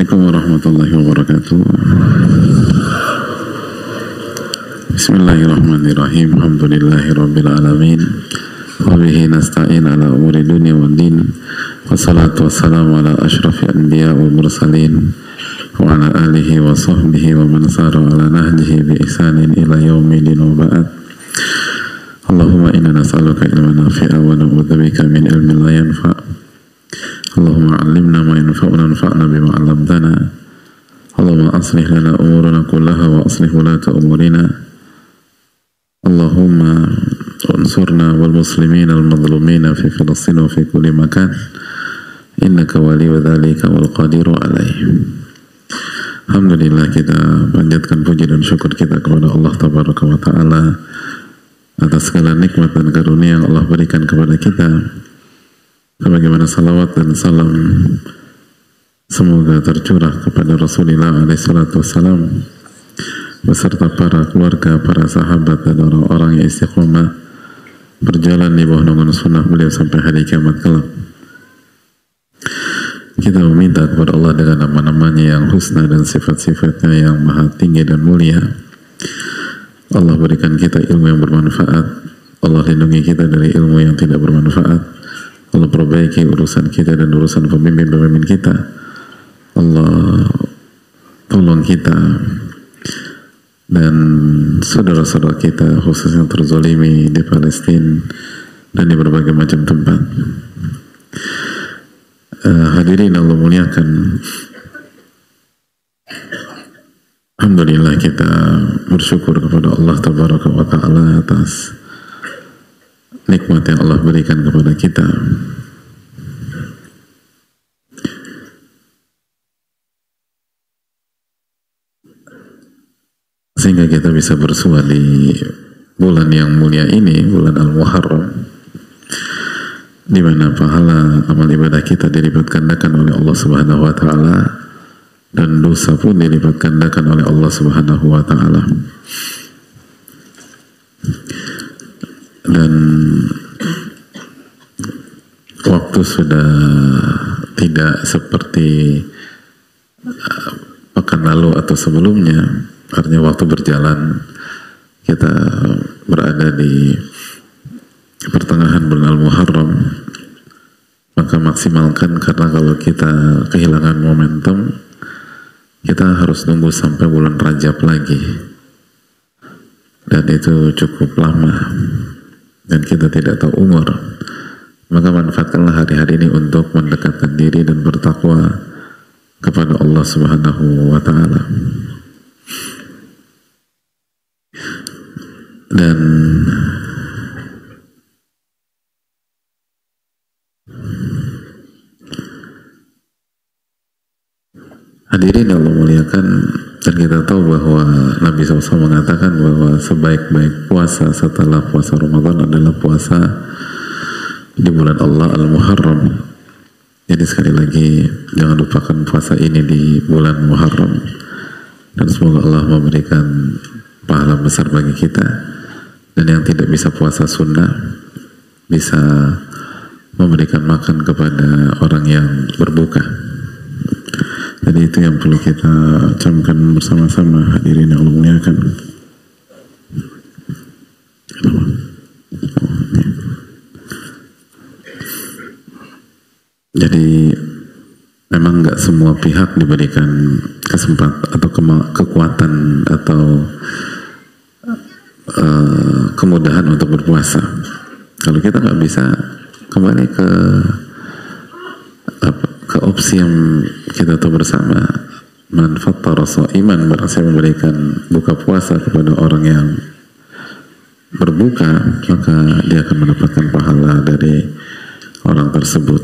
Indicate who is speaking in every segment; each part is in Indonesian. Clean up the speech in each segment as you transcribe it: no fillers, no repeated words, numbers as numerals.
Speaker 1: Assalamualaikum warahmatullahi wabarakatuh. Bismillahirrahmanirrahim. Alhamdulillahi rabbil alamin. Wa bihi nasta'in ala umuri dunya wad din. Wassalatu wassalamu ala asyrafil anbiya wal mursalin wa ala alihi wa sahbihi wa man sara ala nahjihi bi ihsanin ila yaumil din wa ba'd. Allahumma inna nas'aluka ilman nafi'a wa na'udzubika min ilmin la yanfa'. Allahumma 'allimna ma yanfa'una wanfa'na bima 'allamtana. Allahumma aslih lana umurana kullaha wa aslih wulata umurina. Allahumma unsurna wal muslimin al madhlumina fi Filastin wa fi kulli makan. Innaka waliyyu dzalika wal qadiru alaih. Alhamdulillah, kita panjatkan puji dan syukur kita kepada Allah Tabaraka wa Ta'ala atas segala nikmat dan karunia yang Allah berikan kepada kita. Sebagaimana salawat dan salam semoga tercurah kepada Rasulullah SAW beserta para keluarga, para sahabat dan orang-orang yang istiqomah berjalan di bawah naungan sunnah beliau sampai hari kiamat kelak. Kita meminta kepada Allah dengan nama-namanya yang husna dan sifat-sifatnya yang maha tinggi dan mulia. Allah berikan kita ilmu yang bermanfaat. Allah lindungi kita dari ilmu yang tidak bermanfaat. Allah perbaiki urusan kita dan urusan pemimpin-pemimpin kita. Allah tolong kita dan saudara-saudara kita khususnya terzalimi di Palestina dan di berbagai macam tempat. Hadirin Allah muliakan, alhamdulillah kita bersyukur kepada Allah Tabaraka wa Ta'ala atas nikmat yang Allah berikan kepada kita. Sehingga kita bisa bersua di bulan yang mulia ini, bulan Al-Muharram, di mana pahala amal ibadah kita dilipat gandakan oleh Allah Subhanahu wa Ta'ala dan dosa pun dilipat gandakan oleh Allah Subhanahu wa Ta'ala. Dan waktu sudah tidak seperti pekan lalu atau sebelumnya, artinya waktu berjalan. Kita berada di pertengahan bulan Al-Muharram, maka maksimalkan, karena kalau kita kehilangan momentum kita harus tunggu sampai bulan Rajab lagi, dan itu cukup lama dan kita tidak tahu umur. Maka manfaatkanlah hari-hari ini untuk mendekatkan diri dan bertakwa kepada Allah Subhanahu wa Ta'ala. Dan hadirin Allah muliakan, dan kita tahu bahwa Nabi SAW mengatakan bahwa sebaik-baik puasa setelah puasa Ramadan adalah puasa di bulan Allah Al-Muharram. Jadi sekali lagi, jangan lupakan puasa ini di bulan Muharram, dan semoga Allah memberikan pahala besar bagi kita. Dan yang tidak bisa puasa sunnah bisa memberikan makan kepada orang yang berbuka. Jadi itu yang perlu kita camkan bersama-sama, hadirin yang Allah muliakan. Jadi memang nggak semua pihak diberikan kesempatan atau kekuatan atau kemudahan untuk berpuasa. Kalau kita nggak bisa, kembali ke opsi yang kita tahu bersama, man fattara sha'iman, barang siapa memberikan buka puasa kepada orang yang berbuka, maka dia akan mendapatkan pahala dari orang tersebut.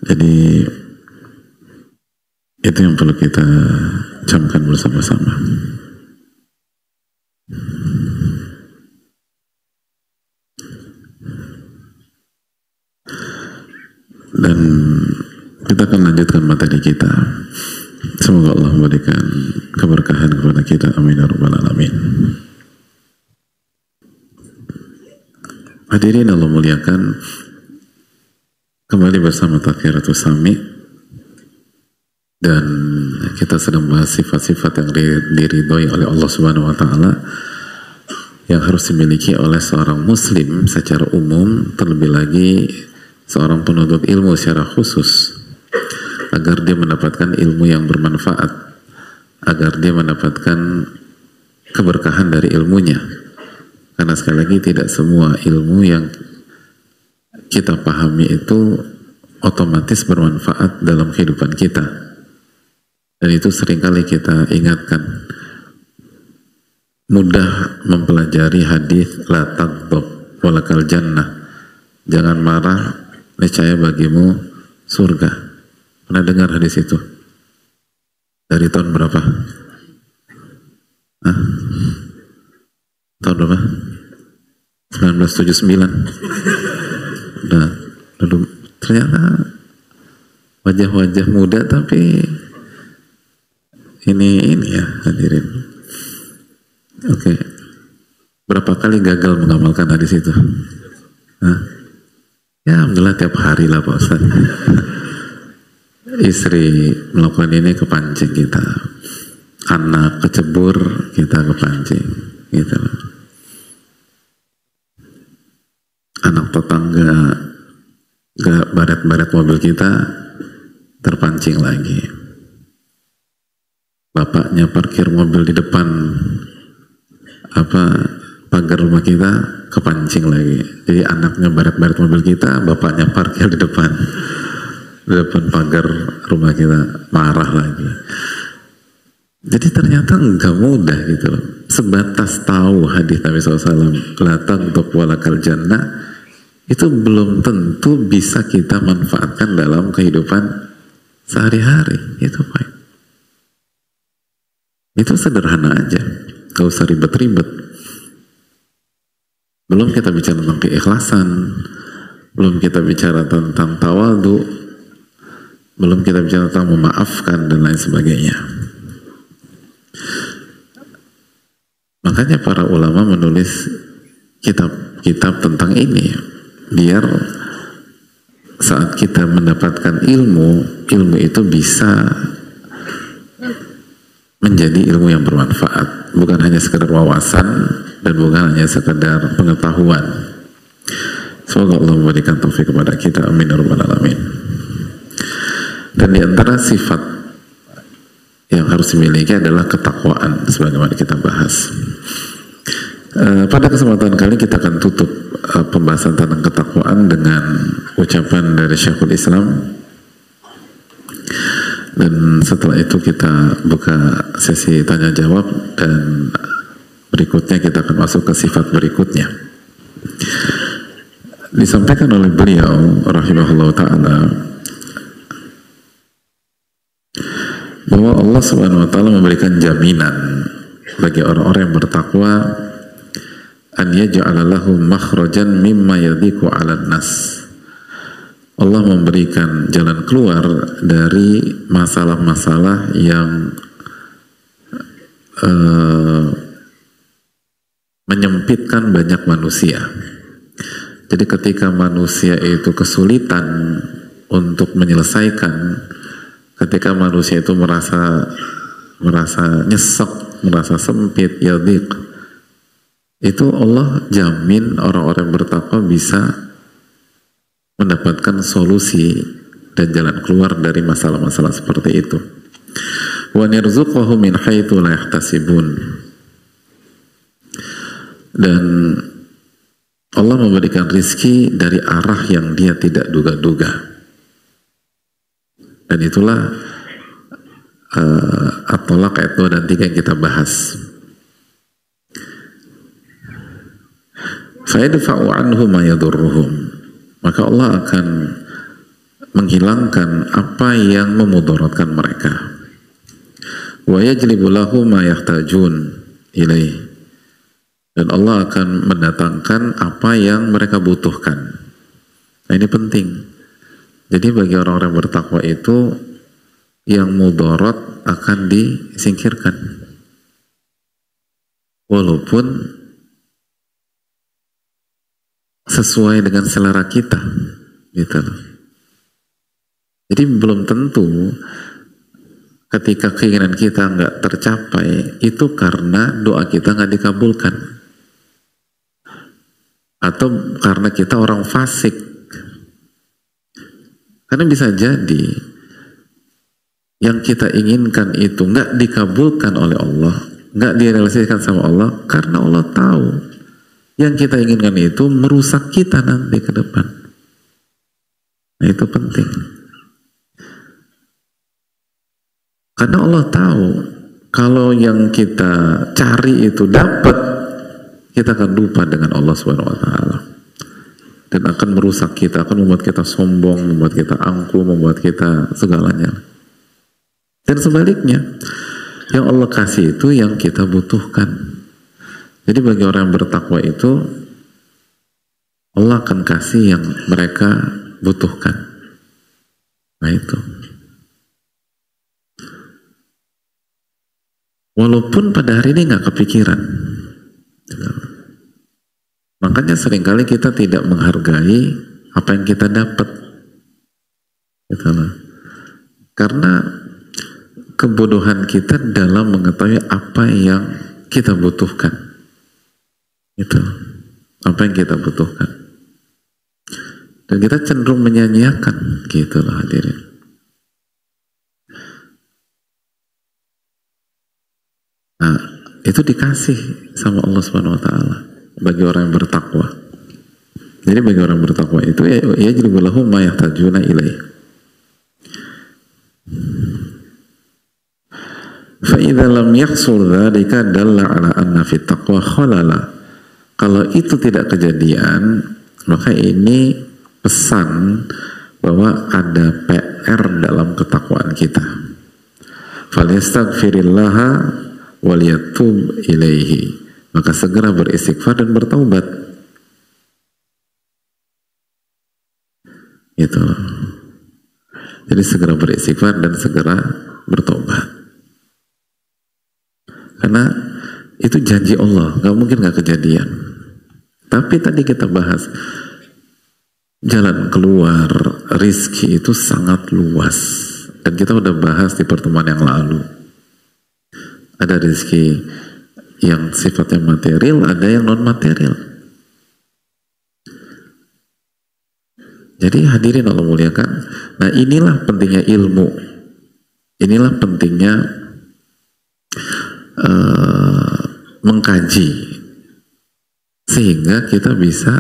Speaker 1: Jadi itu yang perlu kita camkan bersama-sama. Dan kita akan lanjutkan materi kita. Semoga Allah memberikan keberkahan kepada kita. Amin ya rabbal alamin. Hadirin Allah muliakan, Kembali bersama Tadhkiratus Sami, dan kita sedang bahas sifat-sifat yang diridhoi oleh Allah Subhanahu wa Ta'ala yang harus dimiliki oleh seorang muslim secara umum, terlebih lagi seorang penuntut ilmu secara khusus, agar dia mendapatkan ilmu yang bermanfaat, agar dia mendapatkan keberkahan dari ilmunya. Karena sekali lagi tidak semua ilmu yang kita pahami itu otomatis bermanfaat dalam kehidupan kita, dan itu seringkali kita ingatkan. Mudah mempelajari hadis la taghdab walakal jannah, jangan marah, niscaya bagimu surga. Pernah dengar hadis itu? Dari tahun berapa? Hah? Tahun berapa? 1979. Nah, lalu ternyata wajah-wajah muda, tapi ini ya hadirin. Oke. Berapa kali gagal mengamalkan hadis itu? Hah? Ya, alhamdulillah tiap hari lah Pak Ustaz. Istri melakukan ini kepancing kita, anak kecebur kita kepancing, gitu. Anak tetangga gak baret-baret mobil kita terpancing lagi. Bapaknya parkir mobil di depan pagar rumah kita kepancing lagi. Jadi anaknya baret-baret mobil kita, bapaknya parkir di depan pagar rumah kita, marah lagi. Jadi ternyata nggak mudah gitu loh. Sebatas tahu hadis Nabi SAW, la taghdab walakal jannah, itu belum tentu bisa kita manfaatkan dalam kehidupan sehari-hari. Itu baik. Itu sederhana aja, gak usah ribet-ribet. Belum kita bicara tentang keikhlasan, belum kita bicara tentang tawadhu, belum kita bicara tentang memaafkan dan lain sebagainya. Makanya para ulama menulis kitab-kitab tentang ini, biar saat kita mendapatkan ilmu itu bisa menjadi ilmu yang bermanfaat, bukan hanya sekedar wawasan dan bukan hanya sekedar pengetahuan. Semoga Allah memberikan taufik kepada kita, amin ya rabbal alamin. Dan di antara sifat yang harus dimiliki adalah ketakwaan, sebagaimana kita bahas. Pada kesempatan kali kita akan tutup pembahasan tentang ketakwaan dengan ucapan dari Syekhul Islam, dan setelah itu kita buka sesi tanya jawab, dan berikutnya kita akan masuk ke sifat berikutnya. Disampaikan oleh beliau rahimahullah ta'ala bahwa Allah Subhanahu wa ta'ala memberikan jaminan bagi orang-orang yang bertakwa, an yaj'ala lahum makhrajan mimma yadhiqu 'alan nas. Allah memberikan jalan keluar dari masalah-masalah yang menyempitkan banyak manusia. Jadi ketika manusia itu kesulitan untuk menyelesaikan, ketika manusia itu merasa nyesek, merasa sempit, yadhiq, itu Allah jamin orang-orang bertakwa bisa mendapatkan solusi dan jalan keluar dari masalah-masalah seperti itu. Wa nirzuqahum min haitsu la yahtasibun. Dan Allah memberikan rizki dari arah yang dia tidak duga-duga. Dan itulah At-Talaq ayat 2 dan 3 yang kita bahas. Fayadfa'u anhum ma yadurruhum, maka Allah akan menghilangkan apa yang memudaratkan mereka. Wa yajlibu lahum ma yahtajun ilaih, dan Allah akan mendatangkan apa yang mereka butuhkan. Nah, ini penting. Jadi bagi orang-orang bertakwa itu, yang mudarat akan disingkirkan, walaupun sesuai dengan selera kita, gitu loh. Jadi belum tentu ketika keinginan kita nggak tercapai itu karena doa kita nggak dikabulkan, atau karena kita orang fasik. Karena bisa jadi yang kita inginkan itu nggak dikabulkan oleh Allah, nggak direalisasikan sama Allah, karena Allah tahu yang kita inginkan itu merusak kita nanti ke depan. Nah, itu penting. Karena Allah tahu kalau yang kita cari itu dapat, kita akan lupa dengan Allah Subhanahu wa taala. Dan akan merusak kita, akan membuat kita sombong, membuat kita angkuh, membuat kita segalanya. Dan sebaliknya, yang Allah kasih itu yang kita butuhkan. Jadi bagi orang yang bertakwa itu, Allah akan kasih yang mereka butuhkan. Nah itu. Walaupun pada hari ini nggak kepikiran. Makanya seringkali kita tidak menghargai apa yang kita dapat. Gitu loh. Karena kebodohan kita dalam mengetahui apa yang kita butuhkan. Itu apa yang kita butuhkan. Dan kita cenderung menyanyiakan, gitu loh hadirin. Nah, itu dikasih sama Allah Subhanahu wa taala bagi orang yang bertakwa. Jadi bagi orang yang bertakwa itu ya jadi lahum ma yahtajuna ilaih. Fa idza lam yahsul dzalika dalla ala anna fit taqwa khalala. Kalau itu tidak kejadian, maka ini pesan bahwa ada PR dalam ketakwaan kita. Falyastaghfirillaha waliyatub ilaihi, maka segera beristighfar dan bertaubat. Itu. Jadi segera beristighfar dan segera bertobat. Karena itu janji Allah, nggak mungkin nggak kejadian. Tapi tadi kita bahas jalan keluar rizki itu sangat luas, dan kita udah bahas di pertemuan yang lalu. Ada rizki yang sifatnya material, ada yang non material. Jadi hadirin Allah muliakan. Nah, inilah pentingnya ilmu, inilah pentingnya mengkaji, sehingga kita bisa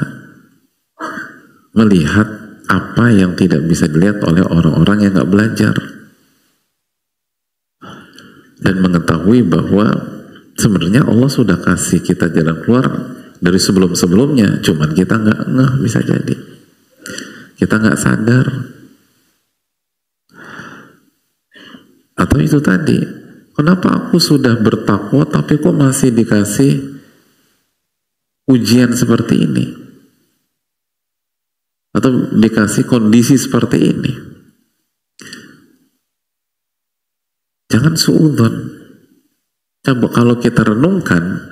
Speaker 1: melihat apa yang tidak bisa dilihat oleh orang-orang yang nggak belajar, dan mengetahui bahwa sebenarnya Allah sudah kasih kita jalan keluar dari sebelum-sebelumnya, cuman kita nggak ngeh, bisa jadi kita nggak sadar. Atau itu tadi, kenapa aku sudah bertakwa tapi kok masih dikasih ujian seperti ini, atau dikasih kondisi seperti ini? Jangan suudzon. Coba kalau kita renungkan,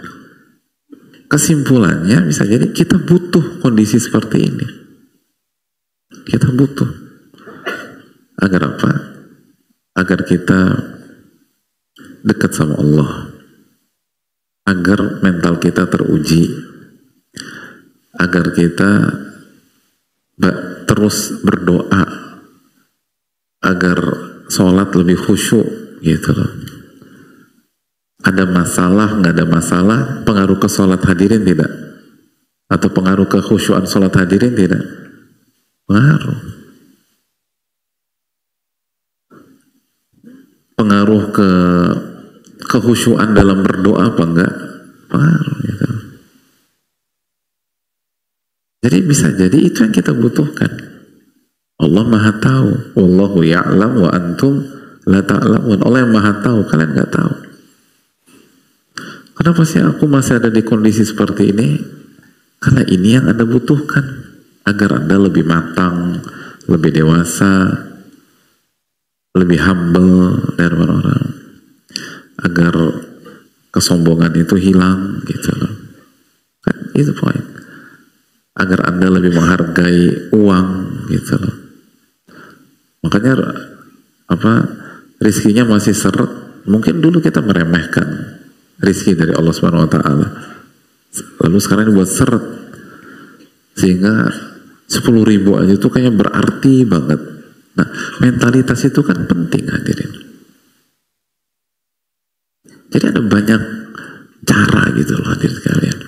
Speaker 1: kesimpulannya bisa jadi kita butuh kondisi seperti ini. Kita butuh. Agar apa? Agar kita dekat sama Allah, agar mental kita teruji, agar kita terus berdoa, agar sholat lebih khusyuk, gitu loh. Ada masalah, nggak ada masalah, pengaruh ke sholat hadirin tidak? Atau pengaruh ke khusyuan sholat hadirin tidak? Pengaruh. Pengaruh ke kekhusyuan dalam berdoa apa enggak? Pengaruh, gitu. Jadi bisa jadi itu yang kita butuhkan. Allah Maha tahu. Wallahu ya'lam wa antum la ta'lamun. Allah yang Maha tahu, kalian nggak tahu. Kenapa sih aku masih ada di kondisi seperti ini? Karena ini yang Anda butuhkan, agar Anda lebih matang, lebih dewasa, lebih humble dari orang-orang, agar kesombongan itu hilang, gitu loh. Kan itu poin. Agar Anda lebih menghargai uang, gitu loh. Makanya apa, rizkinya masih seret. Mungkin dulu kita meremehkan rizki dari Allah Subhanahu Wa Taala, lalu sekarang dibuat seret sehingga 10.000 aja itu kayaknya berarti banget. Nah, mentalitas itu kan penting, hadirin. Jadi ada banyak cara gitu loh, hadirin sekalian.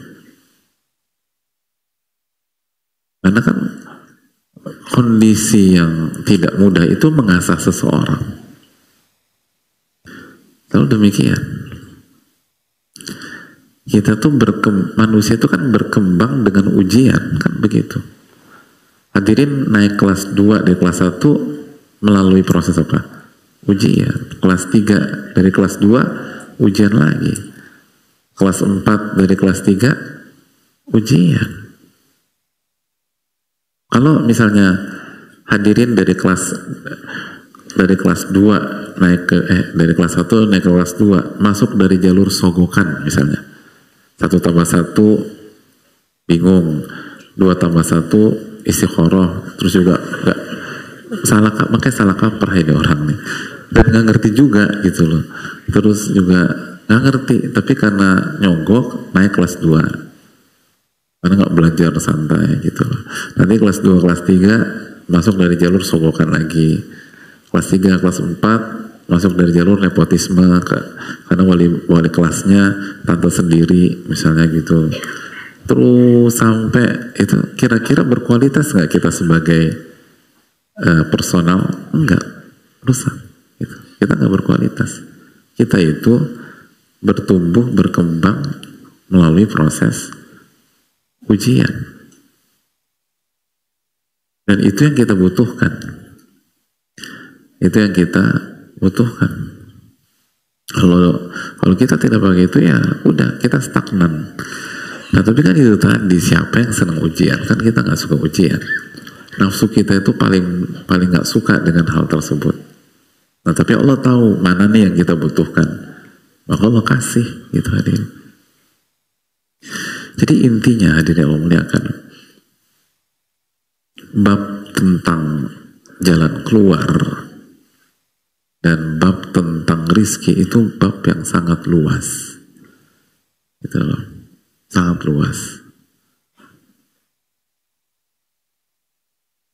Speaker 1: Karena kan kondisi yang tidak mudah itu mengasah seseorang. Kalau demikian, kita tuh manusia itu kan berkembang dengan ujian, kan begitu. Hadirin naik kelas 2 dari kelas 1 melalui proses apa? Ujian. Kelas 3 dari kelas 2 ujian lagi. Kelas 4 dari kelas 3 ujian. Kalau misalnya hadirin dari kelas 2 naik ke dari kelas 1 naik ke kelas 2 masuk dari jalur sogokan misalnya. 1 tambah 1 bingung, 2 tambah 1 istikharah, terus juga nggak makanya salah kaprah ini orang nih, dan nggak ngerti juga gitu loh, terus juga nggak ngerti, tapi karena nyogok naik kelas 2 karena nggak belajar santai gitu loh. Nanti kelas 2 kelas 3 masuk dari jalur sogokan lagi, kelas 3 kelas 4 masuk dari jalur nepotisme karena wali kelasnya tante sendiri misalnya gitu. Terus sampai itu, kira-kira berkualitas nggak kita sebagai personal? Enggak, rusak gitu. Kita nggak berkualitas. Kita itu bertumbuh, berkembang melalui proses ujian, dan itu yang kita butuhkan. Itu yang kita butuhkan. Kalau kita tidak pakai itu, ya udah, kita stagnan. Nah, tapi kan itu tadi, siapa yang senang ujian? Kan kita nggak suka ujian. Nafsu kita itu paling nggak suka dengan hal tersebut. Nah, tapi Allah tahu mana nih yang kita butuhkan, maka Allah kasih gitu, hadirin. Jadi intinya, hadirin Allah muliakan, bab tentang jalan keluar dan bab tentang rizki itu bab yang sangat luas, gitu loh. Sangat luas.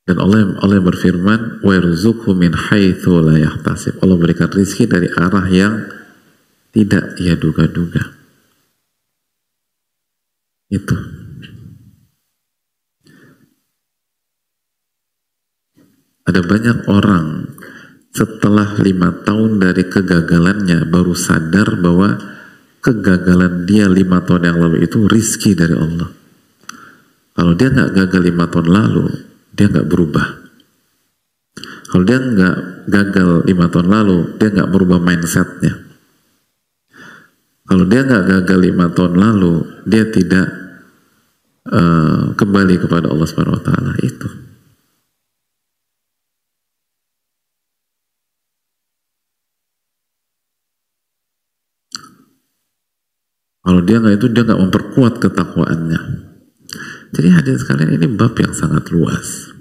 Speaker 1: Dan Allah berfirman, wa yarzuqhu min haitsu la yahtasib. Allah berikan rizki dari arah yang tidak ia duga-duga. Itu. Ada banyak orang setelah 5 tahun dari kegagalannya baru sadar bahwa kegagalan dia 5 tahun yang lalu itu rizki dari Allah. Kalau dia nggak gagal 5 tahun lalu, dia nggak berubah. Kalau dia nggak gagal 5 tahun lalu, dia nggak berubah mindsetnya. Kalau dia nggak gagal 5 tahun lalu, dia tidak kembali kepada Allah Subhanahu Wa Taala. Itu. Kalau dia nggak itu, dia nggak memperkuat ketakwaannya. Jadi hadirin sekalian, ini bab yang sangat luas.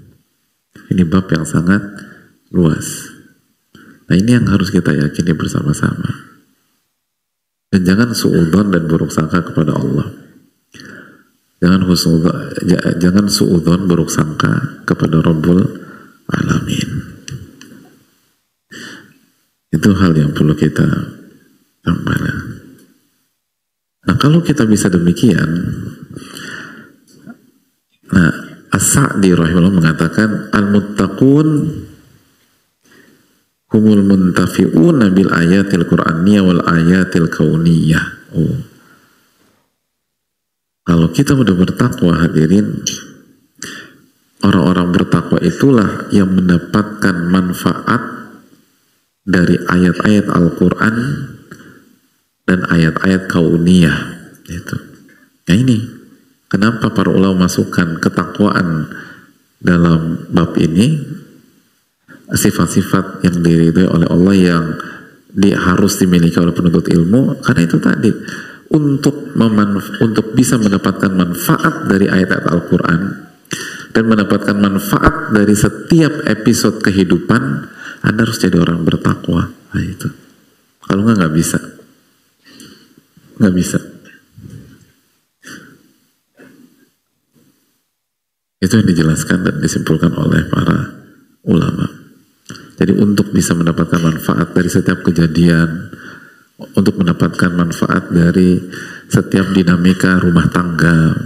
Speaker 1: Ini bab yang sangat luas. Nah, ini yang harus kita yakini bersama-sama. Dan jangan suudzon dan buruk sangka kepada Allah. Jangan suudzon buruk sangka kepada Rabbul Alamin. Itu hal yang perlu kita tambahkan. Nah, kalau kita bisa demikian, nah, As-Sa'di rahimahullah mengatakan, al-muttaqun humul muntafi'una bil ayatil qur'aniyah wal ayatil kauniyah. Kalau kita udah bertakwa, hadirin, orang-orang bertakwa itulah yang mendapatkan manfaat dari ayat-ayat Al-Quran dan ayat-ayat kauniyah. Itu. Nah, ini kenapa para ulama masukkan ketakwaan dalam bab ini, sifat-sifat yang diridhoi oleh Allah yang harus dimiliki oleh penuntut ilmu, karena itu tadi, untuk bisa mendapatkan manfaat dari ayat-ayat Al-Quran dan mendapatkan manfaat dari setiap episode kehidupan, Anda harus jadi orang bertakwa. Nah, itu. Kalau nggak bisa. Nggak bisa. Itu yang dijelaskan dan disimpulkan oleh para ulama. Jadi untuk bisa mendapatkan manfaat dari setiap kejadian, untuk mendapatkan manfaat dari setiap dinamika rumah tangga,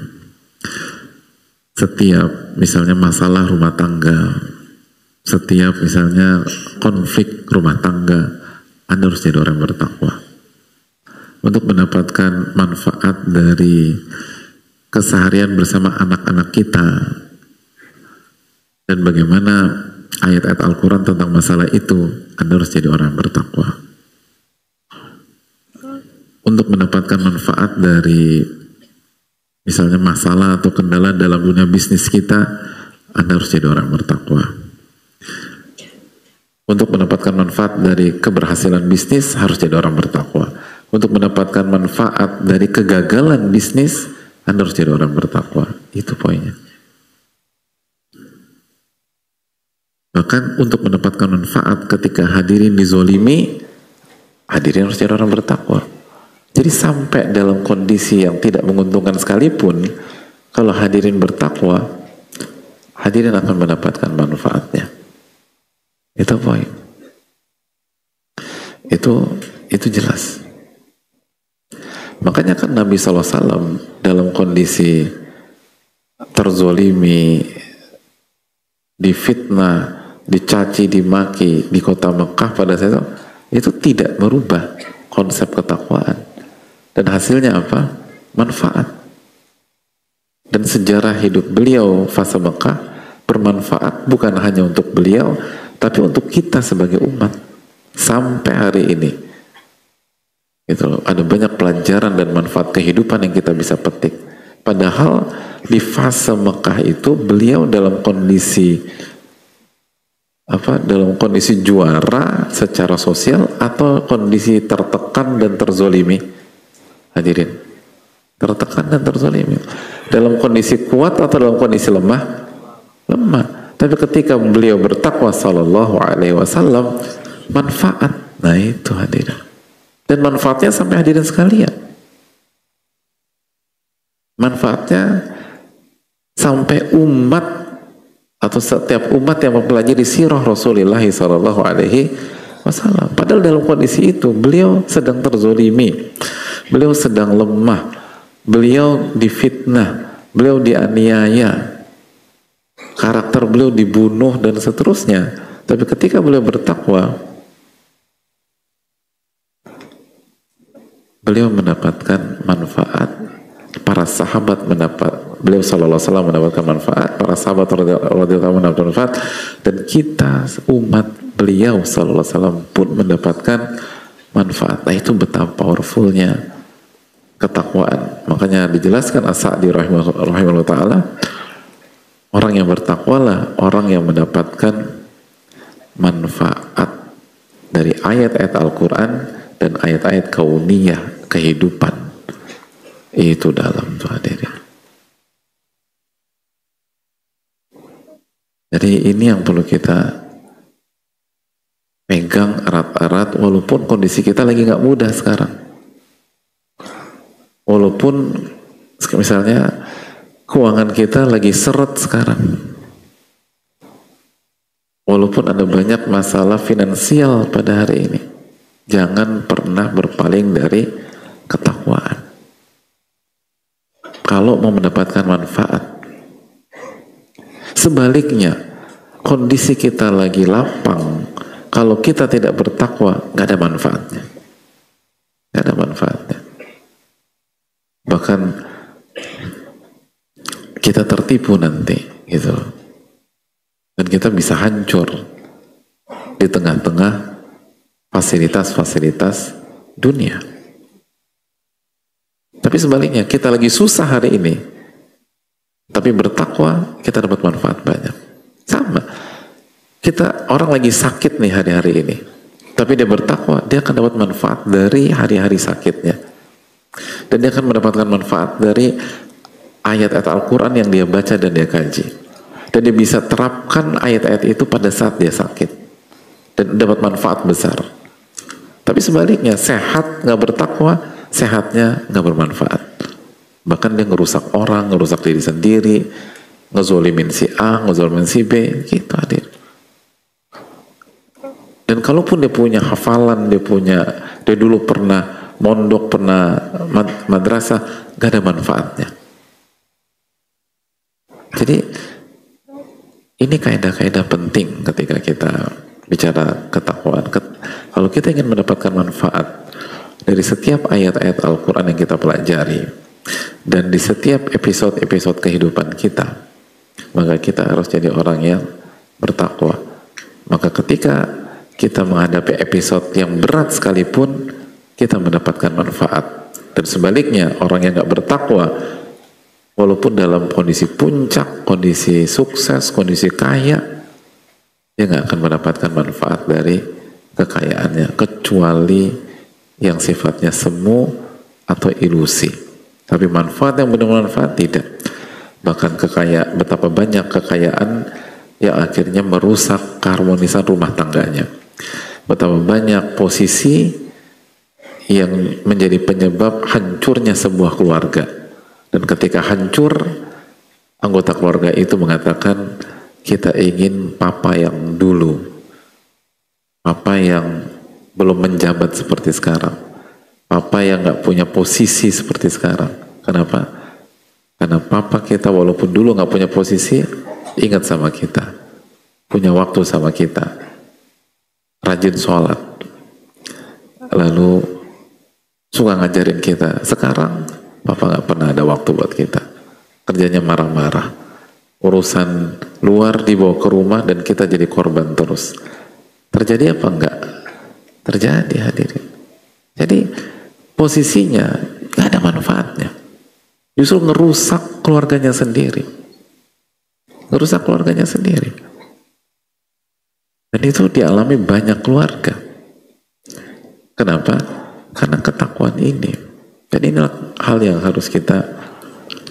Speaker 1: setiap misalnya masalah rumah tangga, setiap misalnya konflik rumah tangga, Anda harus jadi orang bertakwa. Untuk mendapatkan manfaat dari keseharian bersama anak-anak kita, dan bagaimana ayat-ayat Al-Quran tentang masalah itu, Anda harus jadi orang bertakwa. Untuk mendapatkan manfaat dari misalnya masalah atau kendala dalam dunia bisnis kita, Anda harus jadi orang bertakwa. Untuk mendapatkan manfaat dari keberhasilan bisnis, harus jadi orang bertakwa. Untuk mendapatkan manfaat dari kegagalan bisnis, Anda harus jadi orang bertakwa. Itu poinnya. Bahkan untuk mendapatkan manfaat ketika hadirin dizolimi, hadirin harus jadi orang bertakwa. Jadi sampai dalam kondisi yang tidak menguntungkan sekalipun, kalau hadirin bertakwa, hadirin akan mendapatkan manfaatnya. Itu poin. Itu jelas. Makanya kan Nabi SAW dalam kondisi terzolimi, difitnah, dicaci, dimaki di kota Mekah pada saat itu tidak merubah konsep ketakwaan. Dan hasilnya apa? Manfaat. Dan sejarah hidup beliau fase Mekah bermanfaat bukan hanya untuk beliau, tapi untuk kita sebagai umat sampai hari ini. Gitu loh. Ada banyak pelajaran dan manfaat kehidupan yang kita bisa petik. Padahal di fase Mekah itu beliau dalam kondisi dalam kondisi juara secara sosial atau kondisi tertekan dan terzolimi. Hadirin, tertekan dan terzolimi. Dalam kondisi kuat atau dalam kondisi lemah? Lemah. Tapi ketika beliau bertakwa sallallahu alaihi wasallam, manfaat. Nah itu hadirin. Dan manfaatnya sampai hadirin sekalian. Manfaatnya sampai umat atau setiap umat yang mempelajari sirah Rasulullah sallallahu alaihi wasallam. Padahal dalam kondisi itu beliau sedang terzolimi, beliau sedang lemah, beliau difitnah, beliau dianiaya, karakter beliau dibunuh dan seterusnya. Tapi ketika beliau bertakwa, beliau mendapatkan manfaat. Para sahabat beliau sallallahu alaihi wasallam mendapatkan manfaat, para sahabat radhiyallahu mendapatkan manfaat, dan kita umat beliau sallallahu alaihi wasallam pun mendapatkan manfaat. Nah itu betapa powerfulnya ketakwaan. Makanya dijelaskan As-Sa'di rahimahullah ta'ala, orang yang bertakwalah orang yang mendapatkan manfaat dari ayat-ayat Al-Quran dan ayat-ayat kauniyah, kehidupan. Itu dalam tuh hadirin. Jadi ini yang perlu kita pegang erat-erat, walaupun kondisi kita lagi nggak mudah sekarang. Walaupun misalnya keuangan kita lagi seret sekarang. Walaupun ada banyak masalah finansial pada hari ini, jangan pernah berpaling dari ketakwaan. Kalau mau mendapatkan manfaat. Sebaliknya, kondisi kita lagi lapang, kalau kita tidak bertakwa, nggak ada manfaatnya. Nggak ada manfaatnya. Bahkan kita tertipu nanti, gitu. Dan kita bisa hancur di tengah-tengah fasilitas-fasilitas dunia. Tapi sebaliknya, kita lagi susah hari ini, tapi bertakwa, kita dapat manfaat banyak. Sama. Orang lagi sakit nih hari-hari ini, tapi dia bertakwa, dia akan dapat manfaat dari hari-hari sakitnya. Dan dia akan mendapatkan manfaat dari ayat-ayat Al-Quran yang dia baca dan dia kaji. dan dia bisa terapkan ayat-ayat itu pada saat dia sakit dan dapat manfaat besar. Tapi sebaliknya, sehat nggak bertakwa, sehatnya nggak bermanfaat, bahkan dia ngerusak orang, ngerusak diri sendiri, ngezolimin si A, ngezolimin si B, gitu hadir. Dan kalaupun dia punya hafalan, dia dulu pernah mondok, pernah madrasah, gak ada manfaatnya. Jadi ini kaidah-kaidah penting ketika kita bicara ketakwaan. Kalau kita ingin mendapatkan manfaat dari setiap ayat-ayat Al-Quran yang kita pelajari dan di setiap episode-episode kehidupan kita, maka kita harus jadi orang yang bertakwa. Maka ketika kita menghadapi episode yang berat sekalipun, kita mendapatkan manfaat. Dan sebaliknya, orang yang gak bertakwa, walaupun dalam kondisi puncak, kondisi sukses, kondisi kaya, dia gak akan mendapatkan manfaat dari kekayaannya, kecuali yang sifatnya semu atau ilusi. Tapi manfaat yang benar-benar manfaat tidak. Bahkan betapa banyak kekayaan yang akhirnya merusak keharmonisan rumah tangganya. Betapa banyak posisi yang menjadi penyebab hancurnya sebuah keluarga. Dan ketika hancur, anggota keluarga itu mengatakan, kita ingin papa yang dulu, papa yang belum menjabat seperti sekarang, papa yang gak punya posisi seperti sekarang. Kenapa? Karena papa kita walaupun dulu gak punya posisi, ingat sama kita, punya waktu sama kita, rajin sholat, lalu suka ngajarin kita. Sekarang papa gak pernah ada waktu buat kita, kerjanya marah-marah, urusan luar dibawa ke rumah dan kita jadi korban terus. Terjadi apa enggak? Terjadi, hadirin. Jadi posisinya gak ada manfaatnya, justru ngerusak keluarganya sendiri, ngerusak keluarganya sendiri. Dan itu dialami banyak keluarga. Kenapa? Karena ketakwaan ini. Dan inilah hal yang harus kita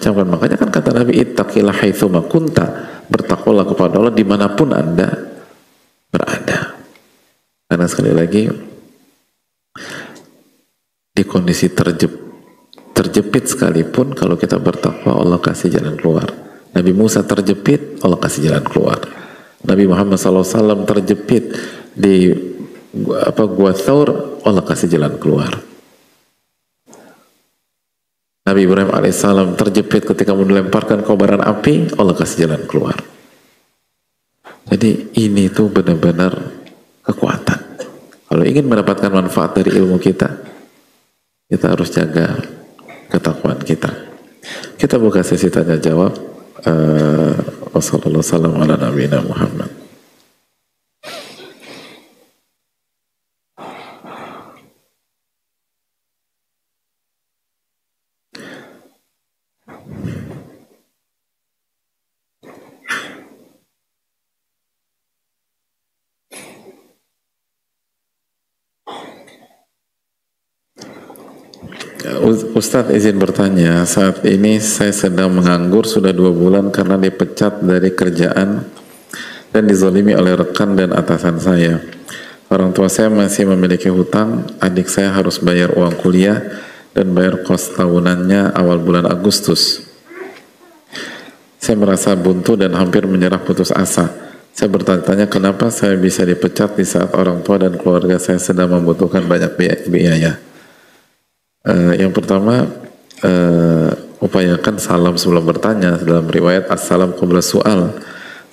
Speaker 1: camkan. Makanya kan kata Nabi, ittaqillah haitsuma kunta, bertakwalah kepada Allah dimanapun Anda berada. Karena sekali lagi, di kondisi terjepit sekalipun, kalau kita bertakwa, Allah kasih jalan keluar. Nabi Musa terjepit, Allah kasih jalan keluar. Nabi Muhammad SAW terjepit di Gua Thaur, Allah kasih jalan keluar. Nabi Ibrahim alaihissalam terjepit ketika melemparkan kobaran api, Allah kasih jalan keluar. Jadi ini tuh benar-benar kekuatan. Kalau ingin mendapatkan manfaat dari ilmu kita, kita harus jaga ketakwaan kita. Kita buka sesi tanya jawab. Wassalamualaikum warahmatullahi wabarakatuh. Ustadz izin bertanya, saat ini saya sedang menganggur sudah 2 bulan karena dipecat dari kerjaan dan dizalimi oleh rekan dan atasan saya. Orang tua saya masih memiliki hutang, adik saya harus bayar uang kuliah dan bayar kos tahunannya awal bulan Agustus. Saya merasa buntu dan hampir menyerah putus asa. Saya bertanya-tanya kenapa saya bisa dipecat di saat orang tua dan keluarga saya sedang membutuhkan banyak biaya. Yang pertama, upayakan salam sebelum bertanya. Dalam riwayat assalam qabla su'al,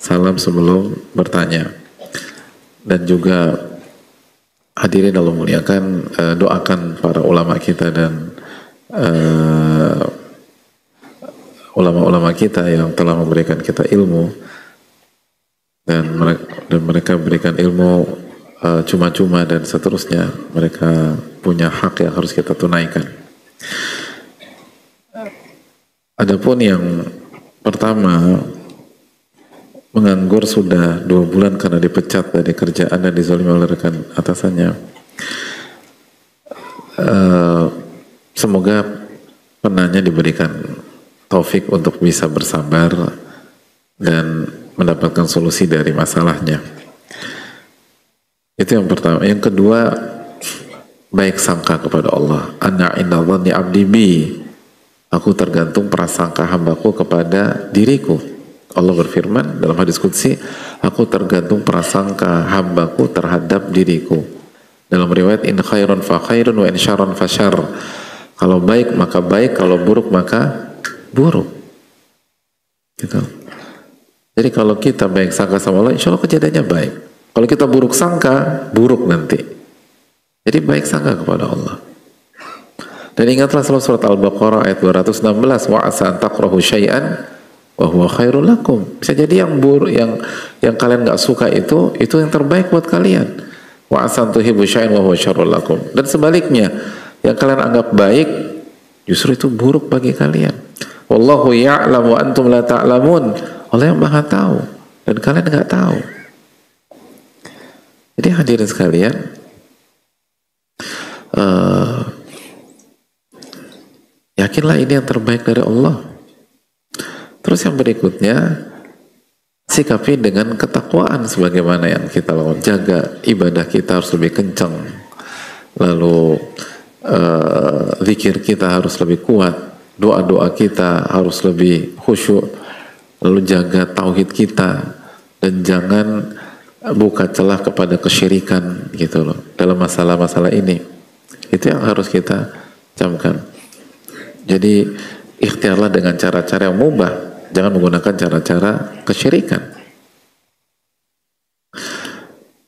Speaker 1: salam sebelum bertanya. Dan juga hadirin Allah muliakan, doakan para ulama kita dan ulama-ulama kita yang telah memberikan kita ilmu, dan mereka berikan ilmu cuma-cuma dan seterusnya. Mereka punya hak yang harus kita tunaikan. Adapun yang pertama, menganggur sudah 2 bulan karena dipecat dari kerjaan dan dizalimi oleh rekan atasannya. Semoga penanya diberikan taufik untuk bisa bersabar dan mendapatkan solusi dari masalahnya. Itu yang pertama. Yang kedua, baik sangka kepada Allah. Ana inna dhanni abdi bi. Aku tergantung prasangka hambaku kepada diriku. Allah berfirman dalam hadis qudsi, aku tergantung prasangka hambaku terhadap diriku. Dalam riwayat, in khairun fa khairun wa in syarrun fa syarr. Kalau baik maka baik, kalau buruk maka buruk. Gitu. Jadi kalau kita baik sangka sama Allah, insya Allah kejadiannya baik. Kalau kita buruk sangka, buruk nanti. Jadi baik sangka kepada Allah. Dan ingatlah selalu surat Al-Baqarah ayat 216, wa asa an takrahu syai'an wa huwa khairul lakum. Bisa jadi yang buruk, yang kalian nggak suka itu yang terbaik buat kalian. Wa asa an tuhibbu syai'an wa huwa syarrul lakum. Dan sebaliknya, yang kalian anggap baik justru itu buruk bagi kalian. Wallahu ya'lamu wa antum la ta'lamun. Allah yang Maha tahu dan kalian nggak tahu. Jadi hadirin sekalian, yakinlah ini yang terbaik dari Allah. Terus yang berikutnya, sikapi dengan ketakwaan sebagaimana yang kita lakukan. Jaga ibadah kita harus lebih kencang, lalu zikir kita harus lebih kuat, doa-doa kita harus lebih khusyuk, lalu jaga tauhid kita dan jangan buka celah kepada kesyirikan gitu loh dalam masalah-masalah ini. Itu yang harus kita camkan. Jadi ikhtiarlah dengan cara-cara yang mubah, jangan menggunakan cara-cara kesyirikan.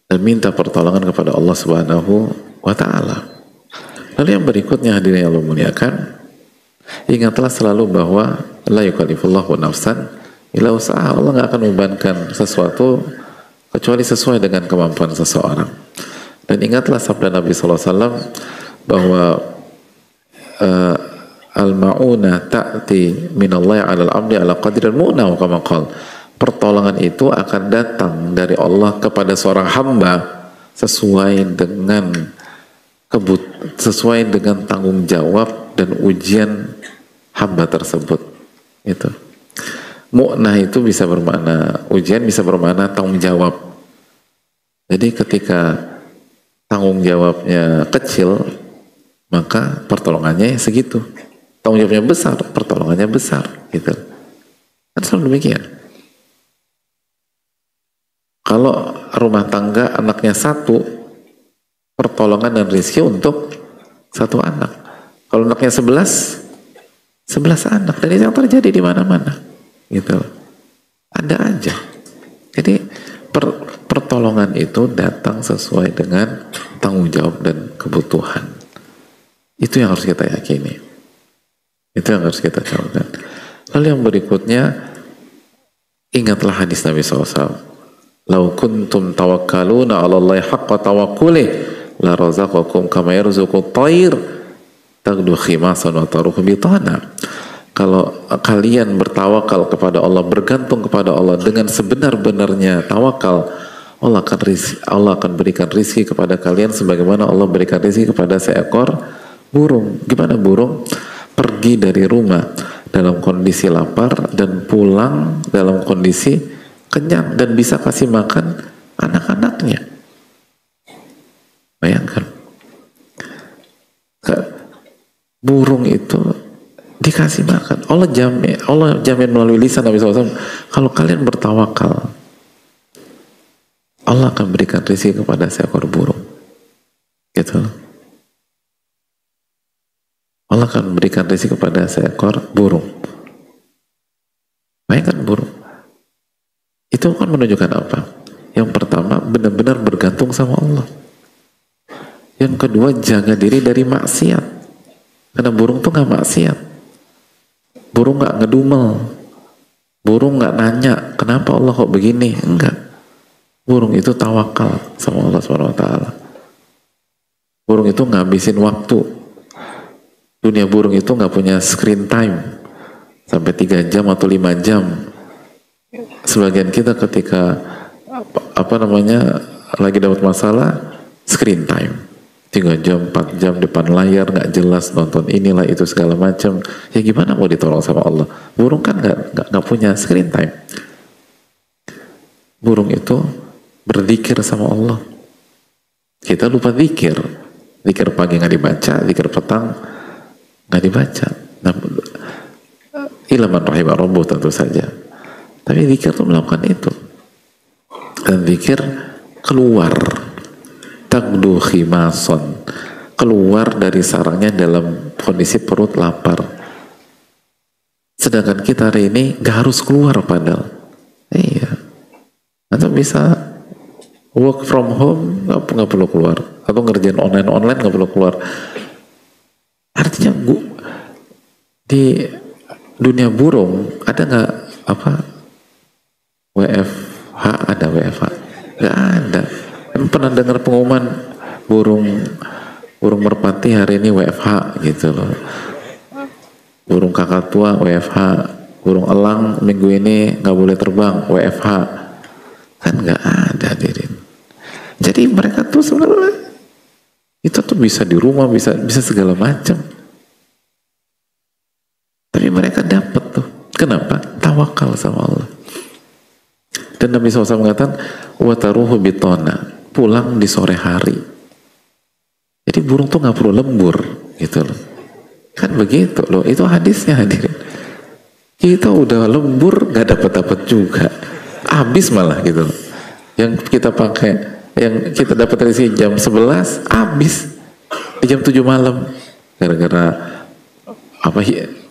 Speaker 1: Dan minta pertolongan kepada Allah Subhanahu wa ta'ala. Lalu yang berikutnya hadirin yang Allah muliakan, ingatlah selalu bahwa la yukallifullahu nafsan illa usaha. Allah nggak akan membebankan sesuatu kecuali sesuai dengan kemampuan seseorang. Dan ingatlah sabda Nabi SAW bahwa al-ma'una ta'ti minallahi 'alal 'abdi 'ala qadril mu'na wa kama qala. Pertolongan itu akan datang dari Allah kepada seorang hamba sesuai dengan tanggung jawab dan ujian hamba tersebut. Itu. Mu'nah itu bisa bermakna ujian, bisa bermakna tanggung jawab. Jadi ketika tanggung jawabnya kecil, maka pertolongannya segitu. Tanggung jawabnya besar, pertolongannya besar. Gitu. Kan selalu demikian. Kalau rumah tangga anaknya satu, pertolongan dan rezeki untuk satu anak. Kalau anaknya 11 anak. Dan itu yang terjadi di mana-mana. Gitu. Ada aja. Jadi pertolongan itu datang sesuai dengan tanggung jawab dan kebutuhan. Itu yang harus kita yakini. Itu yang harus kita camkan. Lalu yang berikutnya, ingatlah hadis Nabi SAW. Lau kuntum tawakkaluna 'ala Allahi haqqa tawakkulih la razaqakum kama yarzuqut thair taghdu khimasan wa taruhu bitana. Kalau kalian bertawakal kepada Allah, bergantung kepada Allah dengan sebenar-benarnya tawakal, Allah akan berikan rizki kepada kalian sebagaimana Allah berikan rizki kepada seekor burung. Gimana burung? Pergi dari rumah dalam kondisi lapar dan pulang dalam kondisi kenyang dan bisa kasih makan anak-anaknya. Bayangkan. Burung itu dikasih makan. Allah jamin melalui lisan Nabi SAW, kalau kalian bertawakal, Allah akan berikan rezeki kepada seekor burung. Gitu. Allah akan berikan rezeki kepada seekor burung. Bayangkan burung. Itu kan menunjukkan apa? Yang pertama, benar-benar bergantung sama Allah. Yang kedua, jaga diri dari maksiat. Karena burung tuh gak maksiat. Burung gak ngedumel. Burung gak nanya, kenapa Allah kok begini? Enggak. Burung itu tawakal sama Allah SWT. Burung itu ngabisin waktu. Dunia burung itu gak punya screen time. Sampai 3 jam atau 5 jam. Sebagian kita ketika lagi dapat masalah, screen time. 3 jam, 4 jam depan layar, nggak jelas, nonton inilah itu segala macam. Ya gimana mau ditolong sama Allah? Burung kan nggak punya screen time. burung itu berzikir sama Allah. Kita lupa zikir. Zikir pagi nggak dibaca, zikir petang nggak dibaca. Nah, ilaman rahimah rabbuh tentu saja. Tapi zikir itu melakukan itu. Dan zikir keluar, tagdu khimason, keluar dari sarangnya dalam kondisi perut lapar. Sedangkan kita hari ini gak harus keluar padahal. Iya. Atau bisa work from home, nggak perlu keluar. Atau ngerjain online nggak perlu keluar. Artinya di dunia burung ada nggak apa WFH? Ada WFH? Nggak ada. Pernah dengar pengumuman burung merpati hari ini WFH gitu loh. Burung kakatua WFH, burung elang minggu ini nggak boleh terbang WFH. Kan nggak ada diri. Jadi mereka tuh sebenarnya itu tuh bisa di rumah, bisa segala macam. Tapi mereka dapat tuh. Kenapa? Tawakal sama Allah. Dan Nabi SAW mengatakan, wataruhu bitona, pulang di sore hari. Jadi burung tuh nggak perlu lembur, gitu loh. Kan begitu loh. Itu hadisnya hadirin. Kita udah lembur nggak dapat juga, habis malah gitu loh. Yang kita pakai, yang kita dapat dari sini jam 11, habis di jam 7 malam gara-gara apa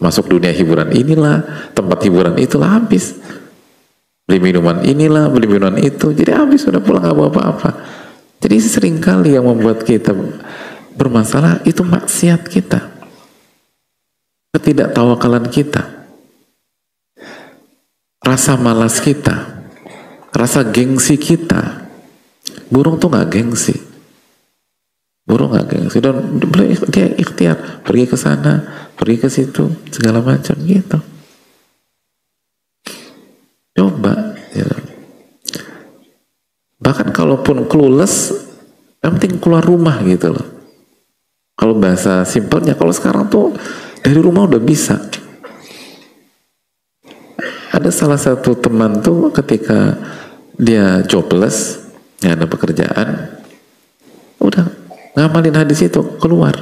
Speaker 1: masuk dunia hiburan inilah, tempat hiburan itulah, habis beli minuman inilah, beli minuman itu, jadi habis, sudah pulang nggak bawa apa-apa. Jadi seringkali yang membuat kita bermasalah itu maksiat kita, ketidaktawakalan kita, rasa malas kita, rasa gengsi kita. Burung tuh nggak gengsi. Burung nggak gengsi, dan dia ikhtiar pergi ke sana, pergi ke situ, segala macam gitu. Coba gitu. Bahkan kalaupun clueless, yang penting keluar rumah gitu loh. Kalau bahasa simpelnya, kalau sekarang tuh dari rumah udah bisa. Ada salah satu teman tuh ketika dia jobless, nggak ada pekerjaan, udah ngamalin hadis itu, keluar,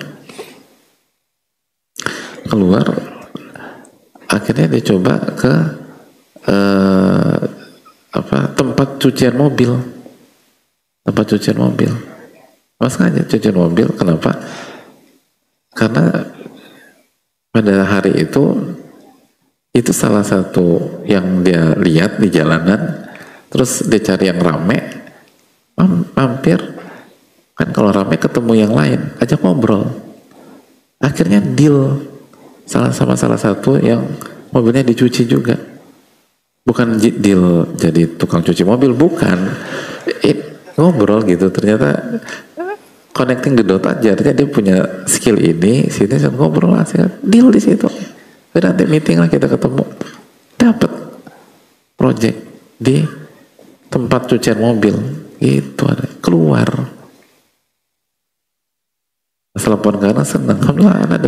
Speaker 1: akhirnya dia coba ke tempat cucian mobil, mas aja cucian mobil. Kenapa? Karena pada hari itu salah satu yang dia lihat di jalanan, terus dia cari yang rame, mampir. Kan kalau rame ketemu yang lain, ajak ngobrol. Akhirnya deal sama salah satu yang mobilnya dicuci juga. Bukan deal jadi tukang cuci mobil, bukan. Ngobrol gitu, ternyata connecting the dot aja. Artinya dia punya skill ini, sini ngobrol asik, deal di situ. Nanti meeting lah, kita ketemu, dapat project di tempat cucian mobil gitu, ada keluar. Telepon karena senang, alhamdulillah anak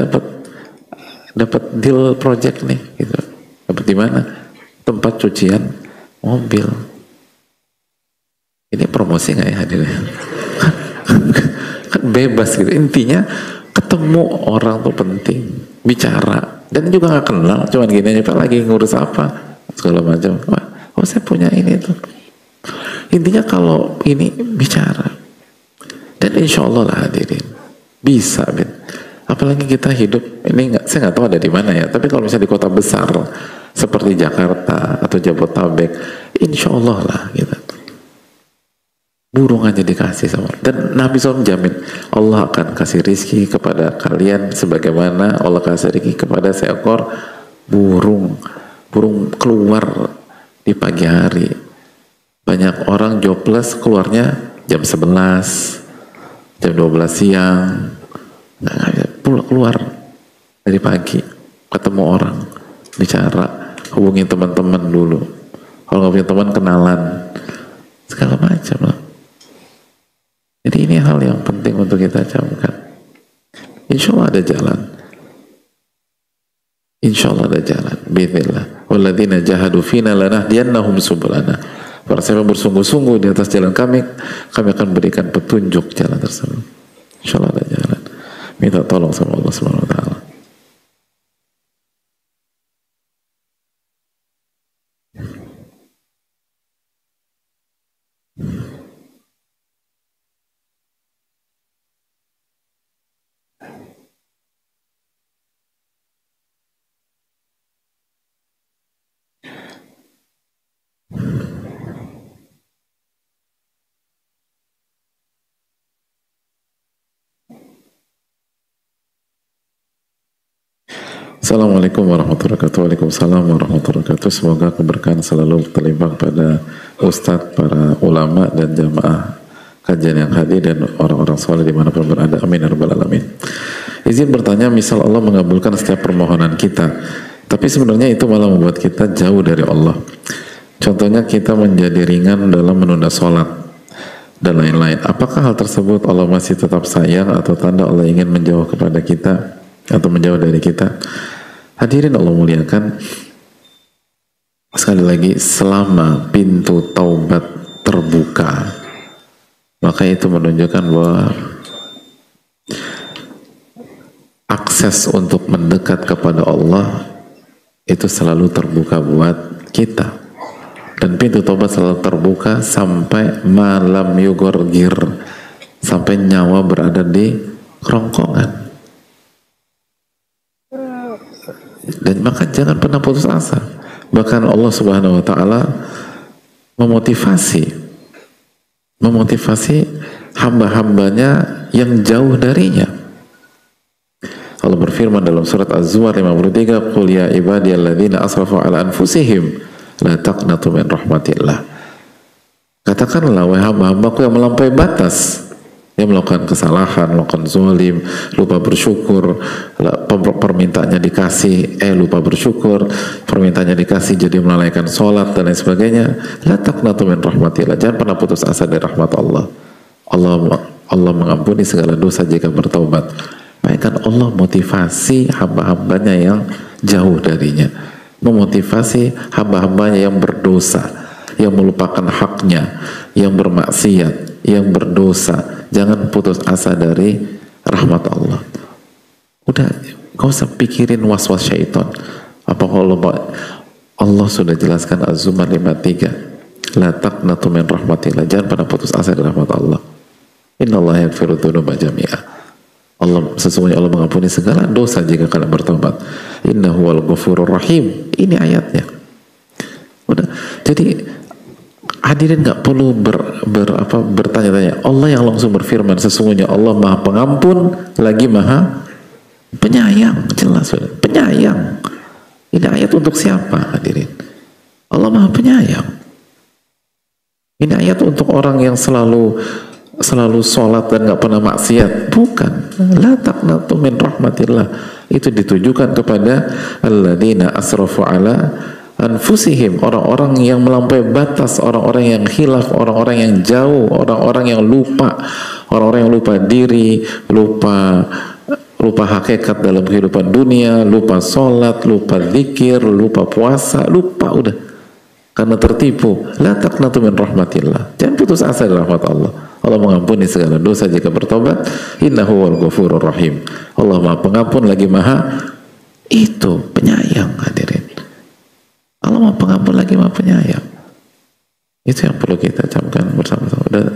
Speaker 1: dapat deal project nih gitu. Dapat di mana? Tempat cucian mobil. Ini promosi nggak ya hadirin? Kan bebas gitu. Intinya ketemu orang tuh penting, bicara, dan juga nggak kenal, cuman gini aja, Pak lagi ngurus apa segala macam. Oh saya punya ini tuh. Intinya kalau ini bicara, dan insya Allah lah hadirin bisa, Ben. Apalagi kita hidup ini, saya nggak tahu ada di mana ya, tapi kalau misalnya di kota besar seperti Jakarta atau Jabodetabek, insya Allah lah gitu. Burung aja dikasih sama, dan Nabi SAW jamin Allah akan kasih rizki kepada kalian sebagaimana Allah kasih rizki kepada seekor burung keluar di pagi hari. Banyak orang jobless keluarnya jam 11, jam 12 siang, keluar dari pagi, ketemu orang, bicara, hubungi teman-teman dulu, kalau nggak punya teman kenalan, segala macam lah. Jadi ini hal yang penting untuk kita camkan. Insya Allah ada jalan. Insya Allah ada jalan. Bismillah. Walladzina jahadu fina lanahdiyannahum subulana. Para siapa bersungguh-sungguh di atas jalan kami akan berikan petunjuk jalan tersebut. Insya Allah ada jalan. Minta tolong sama Allah Subhanahu wa Ta'ala. Assalamualaikum warahmatullahi wabarakatuh. Waalaikumsalam warahmatullahi wabarakatuh. Semoga keberkahan selalu terlimpah pada Ustadz, para ulama dan jamaah kajian yang hadir dan orang-orang soleh dimanapun berada. Amin ya rabbal alamin. Izin bertanya, misal Allah mengabulkan setiap permohonan kita, tapi sebenarnya itu malah membuat kita jauh dari Allah. Contohnya kita menjadi ringan dalam menunda sholat dan lain-lain. Apakah hal tersebut Allah masih tetap sayang atau tanda Allah ingin menjauh kepada kita atau menjauh dari kita? Hadirin Allah muliakan, sekali lagi, selama pintu taubat terbuka, maka itu menunjukkan bahwa akses untuk mendekat kepada Allah itu selalu terbuka buat kita, dan pintu taubat selalu terbuka sampai malam yugorgir, sampai nyawa berada di kerongkongan. Dan maka jangan pernah putus asa. Bahkan Allah Subhanahu wa Ta'ala memotivasi hamba-hambanya yang jauh darinya. Allah berfirman dalam surat Az-Zumar 53, "Qul ya ibadiyalladzina asrafu ala anfusihim la taqnatu min rahmatillah." Katakanlah, wahai hamba-hambaku yang melampaui batas, yang melakukan kesalahan, melakukan zalim, lupa bersyukur, permintaannya dikasih, lupa bersyukur, permintaannya dikasih jadi melalaikan sholat dan lain sebagainya. La taqnatu min rahmatillah. Jangan pernah putus asa dari rahmat Allah. Allah mengampuni segala dosa jika bertaubat. Bahkan Allah motivasi hamba-hambanya yang jauh darinya, memotivasi hamba-hambanya yang berdosa, yang melupakan haknya, yang bermaksiat, yang berdosa. Jangan putus asa dari rahmat Allah. Udah, gak usah pikirin was-was syaitan. Apa kalau Allah sudah jelaskan Az-Zumar 53, la taqnatu min rahmatillah. Jangan pernah putus asa dari rahmat Allah. Innallaha yaghfiru dzunuba jami'a. Sesungguhnya Allah mengampuni segala dosa jika kalian bertobat. Innahu wal ghafurur rahim. Ini ayatnya. Udah. Jadi hadirin nggak perlu bertanya-tanya. Allah yang langsung berfirman, sesungguhnya Allah Maha Pengampun lagi Maha Penyayang. Jelas sudah, penyayang. Ini ayat untuk siapa, hadirin? Allah Maha Penyayang. Ini ayat untuk orang yang selalu sholat dan nggak pernah maksiat. Bukan. La taqnatu min rahmatillah. Itu ditujukan kepada alladzina asrafu ala anfusihim, orang-orang yang melampaui batas, orang-orang yang khilaf, orang-orang yang jauh, orang-orang yang lupa, orang-orang yang lupa diri, lupa hakikat dalam kehidupan dunia, lupa sholat, lupa zikir, lupa puasa, lupa udah karena tertipu. La taqnatu min rahmatillah. Jangan putus asa dari rahmat Allah. Allah mengampuni segala dosa jika bertobat. Innahu wal ghafurur rahim. Allah Maha Pengampun lagi Maha Penyayang, hadirin. Allah Maha Pengampun lagi Maha Penyayang. Itu yang perlu kita camkan bersama-sama. Udah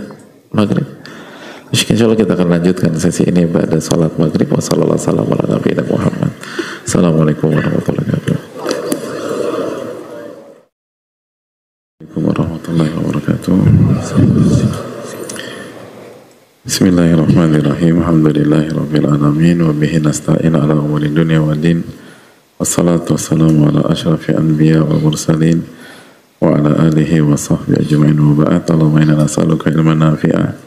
Speaker 1: maghrib. Insya Allah kita akan lanjutkan sesi ini pada salat maghrib. Wassalamualaikum warahmatullahi wabarakatuh. Warahmatullahi wabarakatuh. Bismillahirrahmanirrahim. Alhamdulillahirabbil alamin wa bihi nasta'in ala umuri dunya waddin. Wassalatu wassalamu ala asyrafil anbiya wal mursalin wa ala alihi wa sahbihi ajma'in wa ba'd. Allahumma inna nas'aluka ilman nafi'a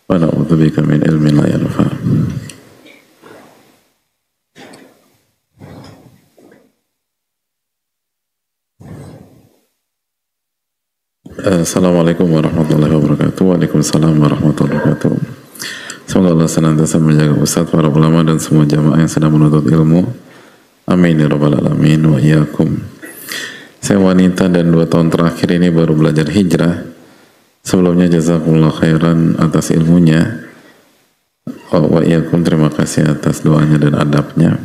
Speaker 1: wa na'udzubika min ilmin la yanfa'. Assalamualaikum warahmatullahi wabarakatuh. Waalaikumsalam warahmatullahi wabarakatuh. Semoga Allah senantiasa menjaga Ustadz, para ulama dan semua jamaah yang sedang menuntut ilmu. Amin ya rabbal alamin wa iyyakum. Saya wanita dan 2 tahun terakhir ini baru belajar hijrah. Sebelumnya jazakumullah khairan atas ilmunya. Wa iyyakum, terima kasih atas doanya dan adabnya.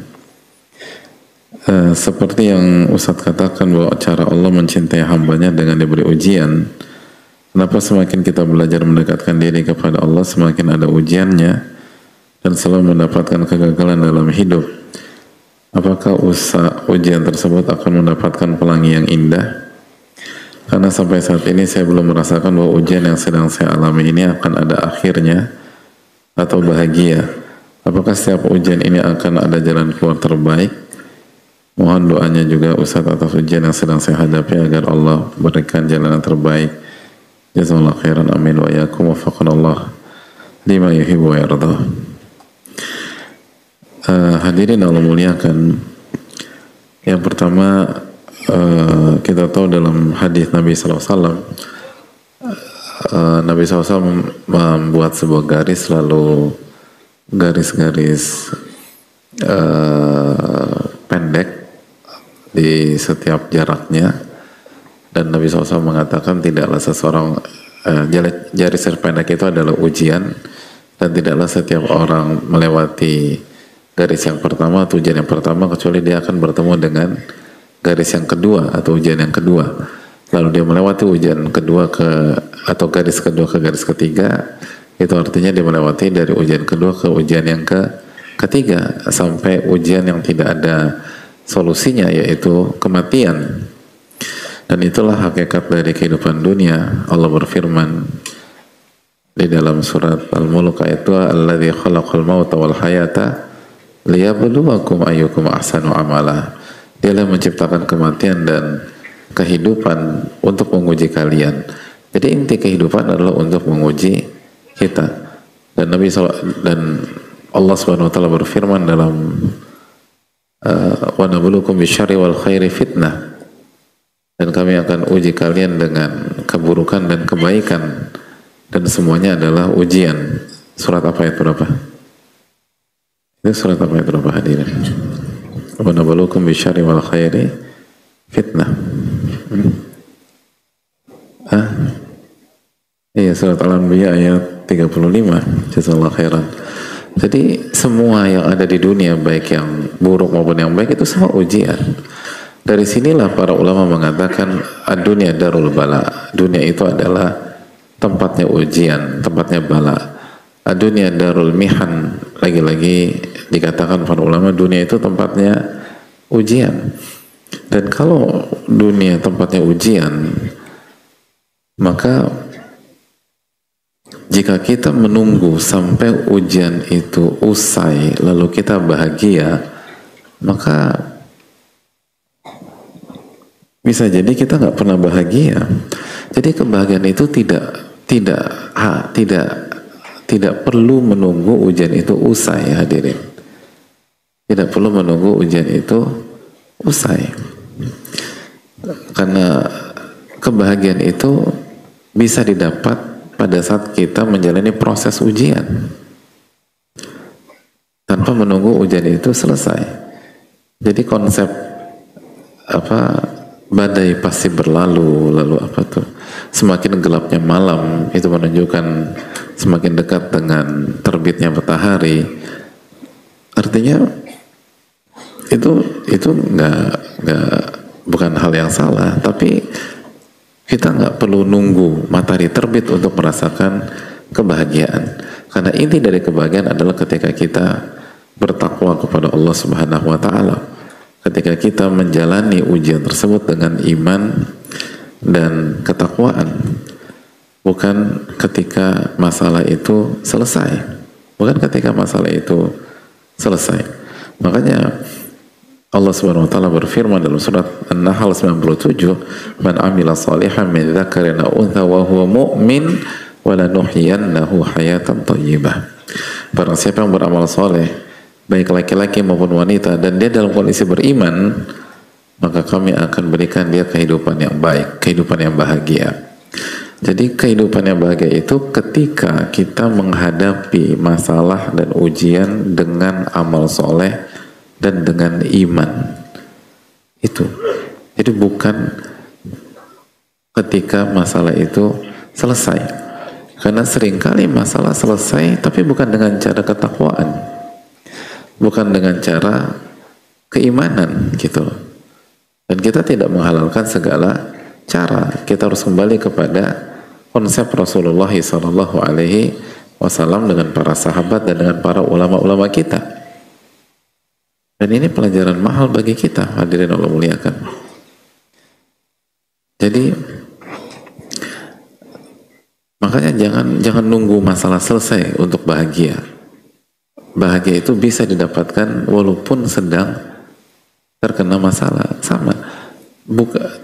Speaker 1: Seperti yang Ustadz katakan bahwa cara Allah mencintai hambanya dengan diberi ujian. Kenapa semakin kita belajar mendekatkan diri kepada Allah, semakin ada ujiannya dan selalu mendapatkan kegagalan dalam hidup? Apakah ujian tersebut akan mendapatkan pelangi yang indah? Karena sampai saat ini saya belum merasakan bahwa ujian yang sedang saya alami ini akan ada akhirnya atau bahagia. Apakah setiap ujian ini akan ada jalan keluar terbaik? Mohon doanya juga Ustaz atas ujian yang sedang saya hadapi agar Allah berikan jalan yang terbaik. Jazakallahu khairan, amin wa iyyakum, waffaqanallah lima yuhibbu wa yardah. Hadirin Allah muliakan, yang pertama kita tahu dalam hadis Nabi SAW, Nabi SAW membuat sebuah garis, lalu garis-garis pendek di setiap jaraknya, dan Nabi SAW mengatakan tidaklah seseorang garis pendek itu adalah ujian, dan tidaklah setiap orang melewati garis yang pertama atau ujian yang pertama kecuali dia akan bertemu dengan garis yang kedua atau ujian yang kedua, lalu dia melewati ujian kedua atau garis kedua ke garis ketiga, itu artinya dia melewati dari ujian kedua ke ujian yang ketiga sampai ujian yang tidak ada solusinya, yaitu kematian. Dan itulah hakikat dari kehidupan dunia. Allah berfirman di dalam surat Al-Mulk ayat 2, alladzi khalaqal mauta wal hayata liyabluwakum ayyukum ahsanu amala. Dialah menciptakan kematian dan kehidupan untuk menguji kalian. Jadi inti kehidupan adalah untuk menguji kita. Dan Allah Subhanahu wa taala berfirman dalam wa nabluukum bisyarri wal khairi fitnah, dan kami akan uji kalian dengan keburukan dan kebaikan, dan semuanya adalah ujian. Surat apa itu berapa? Itu surat apa itu berapa hadirin? Wa nabluukum bisyarri wal khairi fitnah. Iya, surat Al-Anbiya ayat 35. Jazakallahu khairan. Jadi semua yang ada di dunia, baik yang buruk maupun yang baik, itu semua ujian. Dari sinilah para ulama mengatakan ad-dunya darul bala. Dunia itu adalah tempatnya ujian, tempatnya bala. Ad-dunya darul mihan. Lagi-lagi dikatakan para ulama dunia itu tempatnya ujian. Dan kalau dunia tempatnya ujian, maka jika kita menunggu sampai ujian itu usai lalu kita bahagia, maka bisa jadi kita nggak pernah bahagia. Jadi kebahagiaan itu tidak perlu menunggu ujian itu usai, hadirin. Tidak perlu menunggu ujian itu usai, karena kebahagiaan itu bisa didapat pada saat kita menjalani proses ujian tanpa menunggu ujian itu selesai. Jadi konsep badai pasti berlalu, lalu semakin gelapnya malam itu menunjukkan semakin dekat dengan terbitnya matahari. Artinya itu bukan hal yang salah, tapi kita nggak perlu nunggu matahari terbit untuk merasakan kebahagiaan. Karena inti dari kebahagiaan adalah ketika kita bertakwa kepada Allah Subhanahu wa taala. Ketika kita menjalani ujian tersebut dengan iman dan ketakwaan. Bukan ketika masalah itu selesai. Bukan ketika masalah itu selesai. Makanya Allah Subhanahu wa taala berfirman dalam surat An-Nahl 97, "Man 'amila shalihan min dzakarin aw untha wa huwa mu'min wa lanuhyiyannahu hayatan thayyibah." Barang siapa yang beramal soleh, baik laki-laki maupun wanita, dan dia dalam kondisi beriman, maka kami akan berikan dia kehidupan yang baik, kehidupan yang bahagia. Jadi kehidupan yang bahagia itu ketika kita menghadapi masalah dan ujian dengan amal soleh dan dengan iman. Itu. Jadi bukan ketika masalah itu selesai. Karena seringkali masalah selesai tapi bukan dengan cara ketakwaan, bukan dengan cara keimanan gitu. Dan kita tidak menghalalkan segala cara. Kita harus kembali kepada konsep Rasulullah SAW dengan para sahabat dan dengan para ulama-ulama kita. Dan ini pelajaran mahal bagi kita, hadirin Allah muliakan. Jadi makanya jangan nunggu masalah selesai untuk bahagia. Bahagia itu bisa didapatkan walaupun sedang terkena masalah. Sama,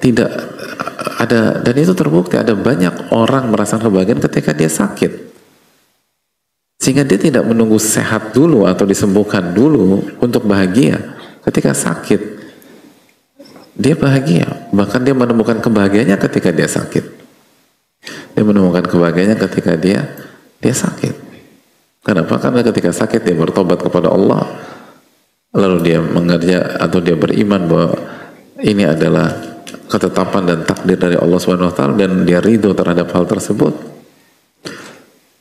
Speaker 1: tidak ada, dan itu terbukti ada banyak orang merasakan kebahagiaan ketika dia sakit, sehingga dia tidak menunggu sehat dulu atau disembuhkan dulu untuk bahagia. Ketika sakit dia bahagia, bahkan dia menemukan kebahagiaannya ketika dia sakit. Dia menemukan kebahagiaannya ketika dia sakit. Kenapa? Karena ketika sakit dia bertobat kepada Allah, lalu dia mengerja atau dia beriman bahwa ini adalah ketetapan dan takdir dari Allah Subhanahu wa taala dan dia ridho terhadap hal tersebut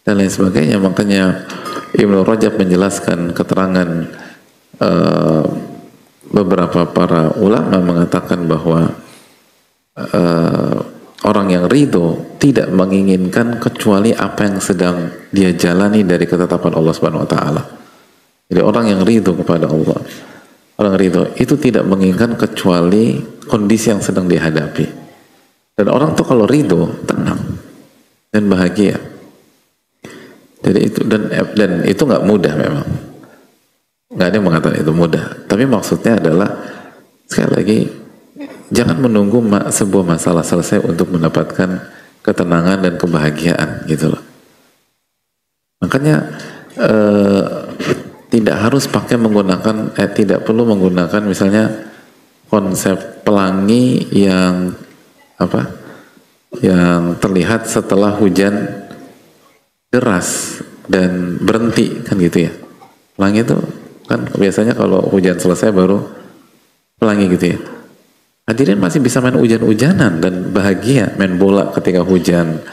Speaker 1: dan lain sebagainya. Makanya Ibnu Rajab menjelaskan keterangan beberapa para ulama mengatakan bahwa orang yang ridho tidak menginginkan kecuali apa yang sedang dia jalani dari ketetapan Allah Subhanahu wa taala. Jadi orang yang ridho kepada Allah, orang ridho itu tidak menginginkan kecuali kondisi yang sedang dihadapi. Dan orang tuh kalau ridho tenang dan bahagia. Jadi itu dan itu nggak mudah memang. Nggak ada yang mengatakan itu mudah. Tapi maksudnya adalah sekali lagi jangan menunggu sebuah masalah selesai untuk mendapatkan ketenangan dan kebahagiaan gitu loh. Makanya tidak harus tidak perlu menggunakan misalnya konsep pelangi yang yang terlihat setelah hujan deras dan berhenti kan gitu ya. Pelangi itu kan biasanya kalau hujan selesai baru pelangi gitu ya. Hadirin masih bisa main hujan-hujanan dan bahagia main bola ketika hujan.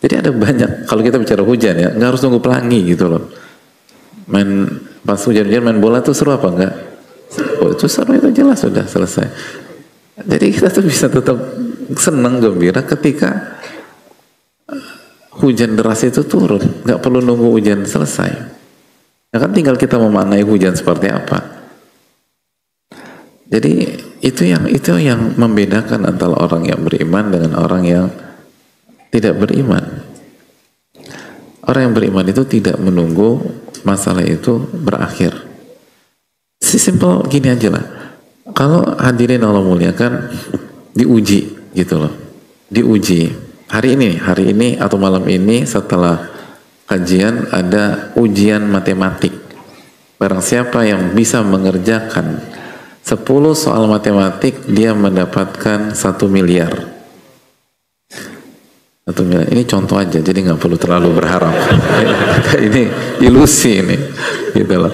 Speaker 1: Jadi ada banyak, kalau kita bicara hujan ya nggak harus tunggu pelangi gitu loh. Main pas hujan-hujan main bola tuh seru apa enggak? Oh, itu seru, itu jelas sudah selesai. Jadi kita tuh bisa tetap senang gembira ketika hujan deras itu turun, nggak perlu nunggu hujan selesai. Ya kan tinggal kita memaknai hujan seperti apa. Jadi itu yang membedakan antara orang yang beriman dengan orang yang tidak beriman. Orang yang beriman itu tidak menunggu masalah itu berakhir. Simple gini aja lah. Kalau hadirin Allah muliakan diuji gitu loh. Diuji. Hari ini atau malam ini setelah kajian ada ujian matematik. Barang siapa yang bisa mengerjakan 10 soal matematik dia mendapatkan 1 miliar. 1 miliar. Ini contoh aja, jadi nggak perlu terlalu berharap. Ini ilusi ini, gitu loh.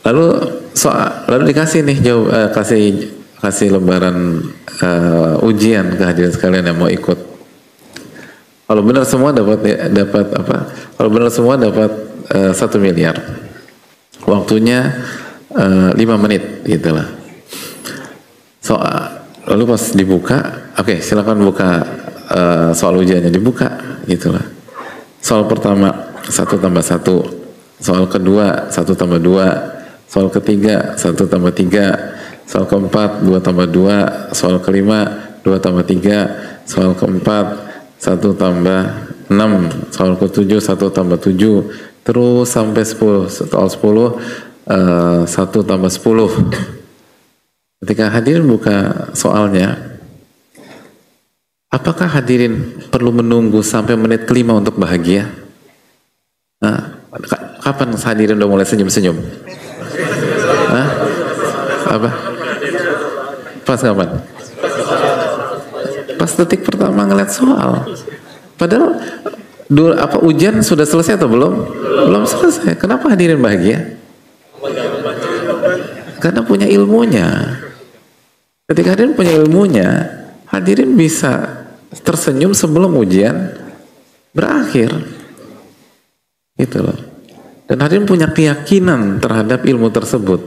Speaker 1: Lalu dikasih nih kasih lembaran ujian ke hadirin sekalian yang mau ikut. Kalau benar semua dapat apa? Kalau benar semua dapat 1 miliar. Waktunya 5 menit gitulah. Lalu pas dibuka, oke, silakan buka soal ujiannya, dibuka gitulah. Soal pertama 1 tambah 1, soal kedua 1 tambah 2, soal ketiga 1 tambah 3, soal keempat 2 tambah 2, soal kelima 2 tambah 3, soal keempat 1 tambah 6, soal ketujuh 1 tambah 7, terus sampai 10, soal 10 1 tambah 10. Ketika hadirin buka soalnya, apakah hadirin perlu menunggu sampai menit kelima untuk bahagia? Nah, kapan hadirin udah mulai senyum-senyum? Hah? Apa? Pas kapan? Pas detik pertama ngeliat soal. Padahal ujian sudah selesai atau belum? Belum selesai. Kenapa hadirin bahagia? Karena punya ilmunya. Ketika hadirin punya ilmunya, hadirin bisa tersenyum sebelum ujian berakhir, gitu loh. Dan hadirin punya keyakinan terhadap ilmu tersebut,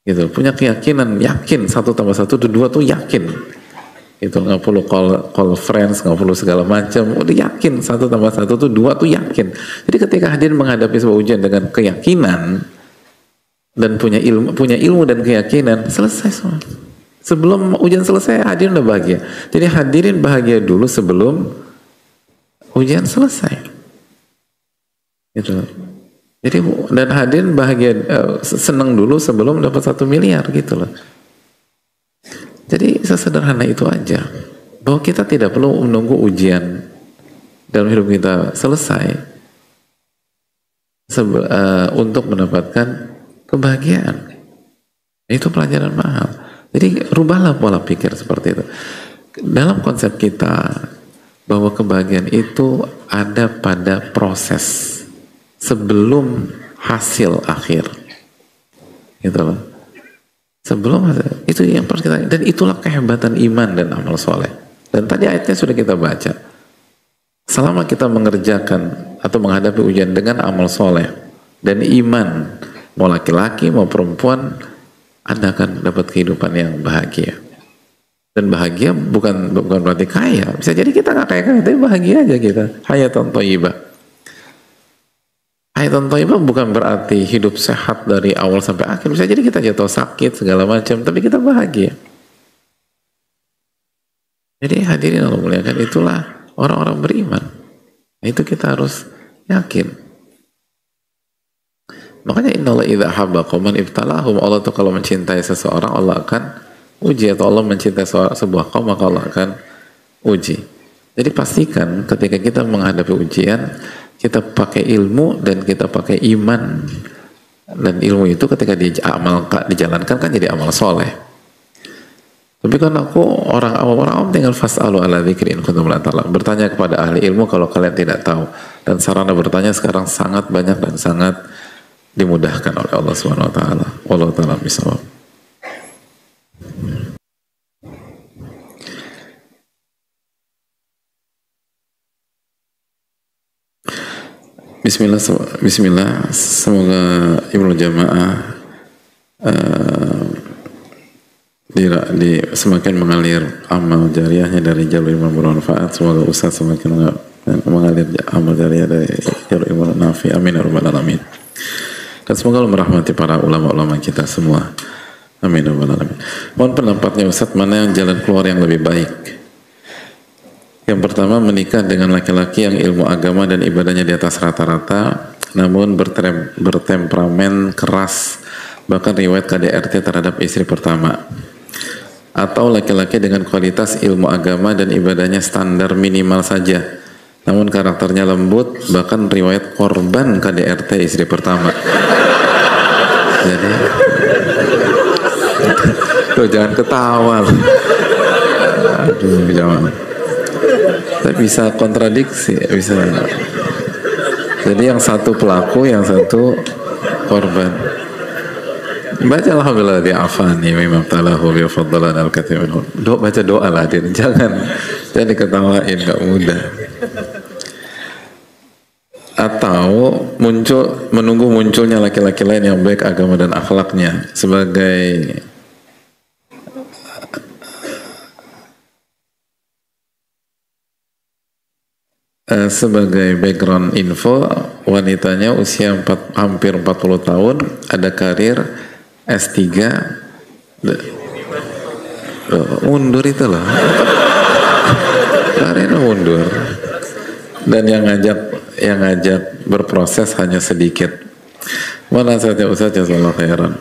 Speaker 1: gitu, punya keyakinan, yakin 1+1 itu 2 tuh yakin, itu nggak perlu call friends, nggak perlu segala macam, udah yakin 1+1 tuh 2 tuh yakin. Jadi ketika hadirin menghadapi sebuah ujian dengan keyakinan dan punya ilmu dan keyakinan, selesai semua. Sebelum ujian selesai hadirin udah bahagia. Jadi hadirin bahagia dulu sebelum ujian selesai, gitu. Jadi dan hadirin bahagia, senang dulu sebelum dapat 1 miliar, gitu loh. Jadi sesederhana itu aja, bahwa kita tidak perlu menunggu ujian dalam hidup kita selesai untuk mendapatkan kebahagiaan. Itu pelajaran mahal. Jadi rubahlah pola pikir seperti itu. Dalam konsep kita bahwa kebahagiaan itu ada pada proses sebelum hasil akhir, gitu loh. Sebelum hasil, itu yang harus kita, dan itulah kehebatan iman dan amal soleh. Dan tadi ayatnya sudah kita baca. Selama kita mengerjakan atau menghadapi ujian dengan amal soleh dan iman, mau laki-laki mau perempuan, Anda akan dapat kehidupan yang bahagia. Dan bahagia bukan berarti kaya. Bisa jadi kita nggak kaya-kaya, tapi bahagia aja kita. Hayatan thayyibah. Hayatan thayyibah bukan berarti hidup sehat dari awal sampai akhir. Bisa jadi kita jatuh sakit segala macam, tapi kita bahagia. Jadi hadirin Allah muliakan, itulah orang-orang beriman. Itu kita harus yakin. Makanya innallaha idza habba qauman ibtalahum, Allah tuh kalau mencintai seseorang Allah akan uji, atau Allah mencintai sebuah kaum maka Allah akan uji. Jadi pastikan ketika kita menghadapi ujian kita pakai ilmu dan kita pakai iman, dan ilmu itu ketika dijalankan kan jadi amal soleh. Tapi kan aku orang awam tinggal fas'alu ala dzikri in kuntum la ta'lamun, bertanya kepada ahli ilmu kalau kalian tidak tahu. Dan sarana bertanya sekarang sangat banyak dan sangat dimudahkan oleh Allah Subhanahu wa taala. Wallahu taala bisawab. Bismillah, semoga Ibnu Jamaah semakin mengalir amal jariahnya dari jalur ilmu bermanfaat. Semoga Ustaz semakin mengalir amal jariah dari jalur ilmu nafi. Amin ya rabbal alamin. Dan semoga Allah merahmati para ulama-ulama kita semua. Amin ya rabbal alamin. Mohon pendapatnya Ustaz, mana yang jalan keluar yang lebih baik? Yang pertama, menikah dengan laki-laki yang ilmu agama dan ibadahnya di atas rata-rata, namun bertemperamen keras, bahkan riwayat KDRT terhadap istri pertama. Atau laki-laki dengan kualitas ilmu agama dan ibadahnya standar minimal saja, namun karakternya lembut, bahkan riwayat korban KDRT istri pertama. Jadi, tuh jangan ketawa. Aduh, jangan. Tapi bisa kontradiksi, bisa. Jadi yang satu pelaku, yang satu korban. Baca alhamdulillah di afani mimma talahu bi fadlan al-katsir minhu. Baca doa lah dia, jangan diketawain, nggak mudah. Atau menunggu munculnya laki-laki lain yang baik agama dan akhlaknya sebagai background info, wanitanya usia hampir 40 tahun, ada karir S3, mundur itu loh, karirnya mundur, dan yang ngajak berproses hanya sedikit. Mana saatnya Ustaz, jazakallahu khairan.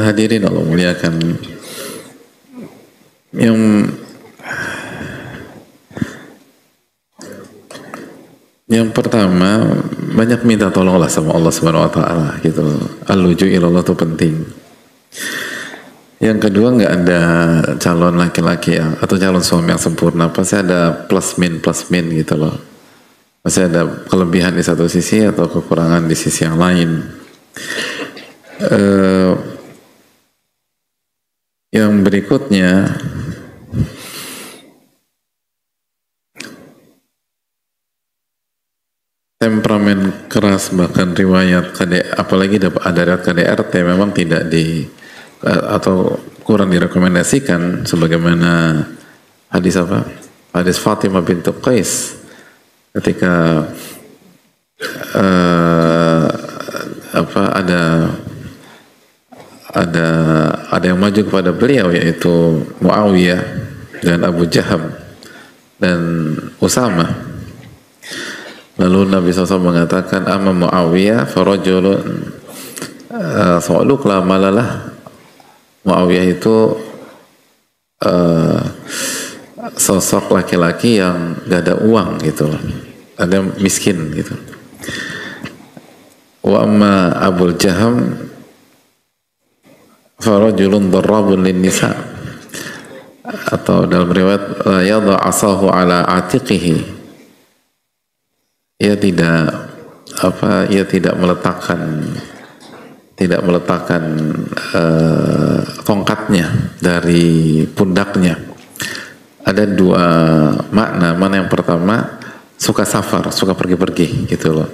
Speaker 1: Hadirin Allah muliakan, yang pertama, banyak minta tolonglah sama Allah Subhanahu wa taala gitu. Al-luju ilallah itu penting. Yang kedua, nggak ada calon laki-laki atau calon suami yang sempurna, pasti ada plus min gitu loh. Pasti ada kelebihan di satu sisi atau kekurangan di sisi yang lain. Yang berikutnya, keras, bahkan riwayat apalagi ada riwayat KDRT memang tidak atau kurang direkomendasikan, sebagaimana hadis hadis Fatimah bintu Qais ketika ada yang maju kepada beliau, yaitu Muawiyah dan Abu Jaham dan Usama. Lalu Nabi SAW mengatakan, amma Muawiyah farajulun so'luk la malalah. Muawiyah itu sosok laki-laki yang gak ada uang gitu loh, ada miskin gitu. Wa amma Abu Jaham farajulun darrabun lin nisa, atau dalam riwayat la yadha asahu ala atiqihi, ia tidak meletakkan tongkatnya dari pundaknya. Ada dua makna. Mana yang pertama, suka safar, suka pergi-pergi gitu loh,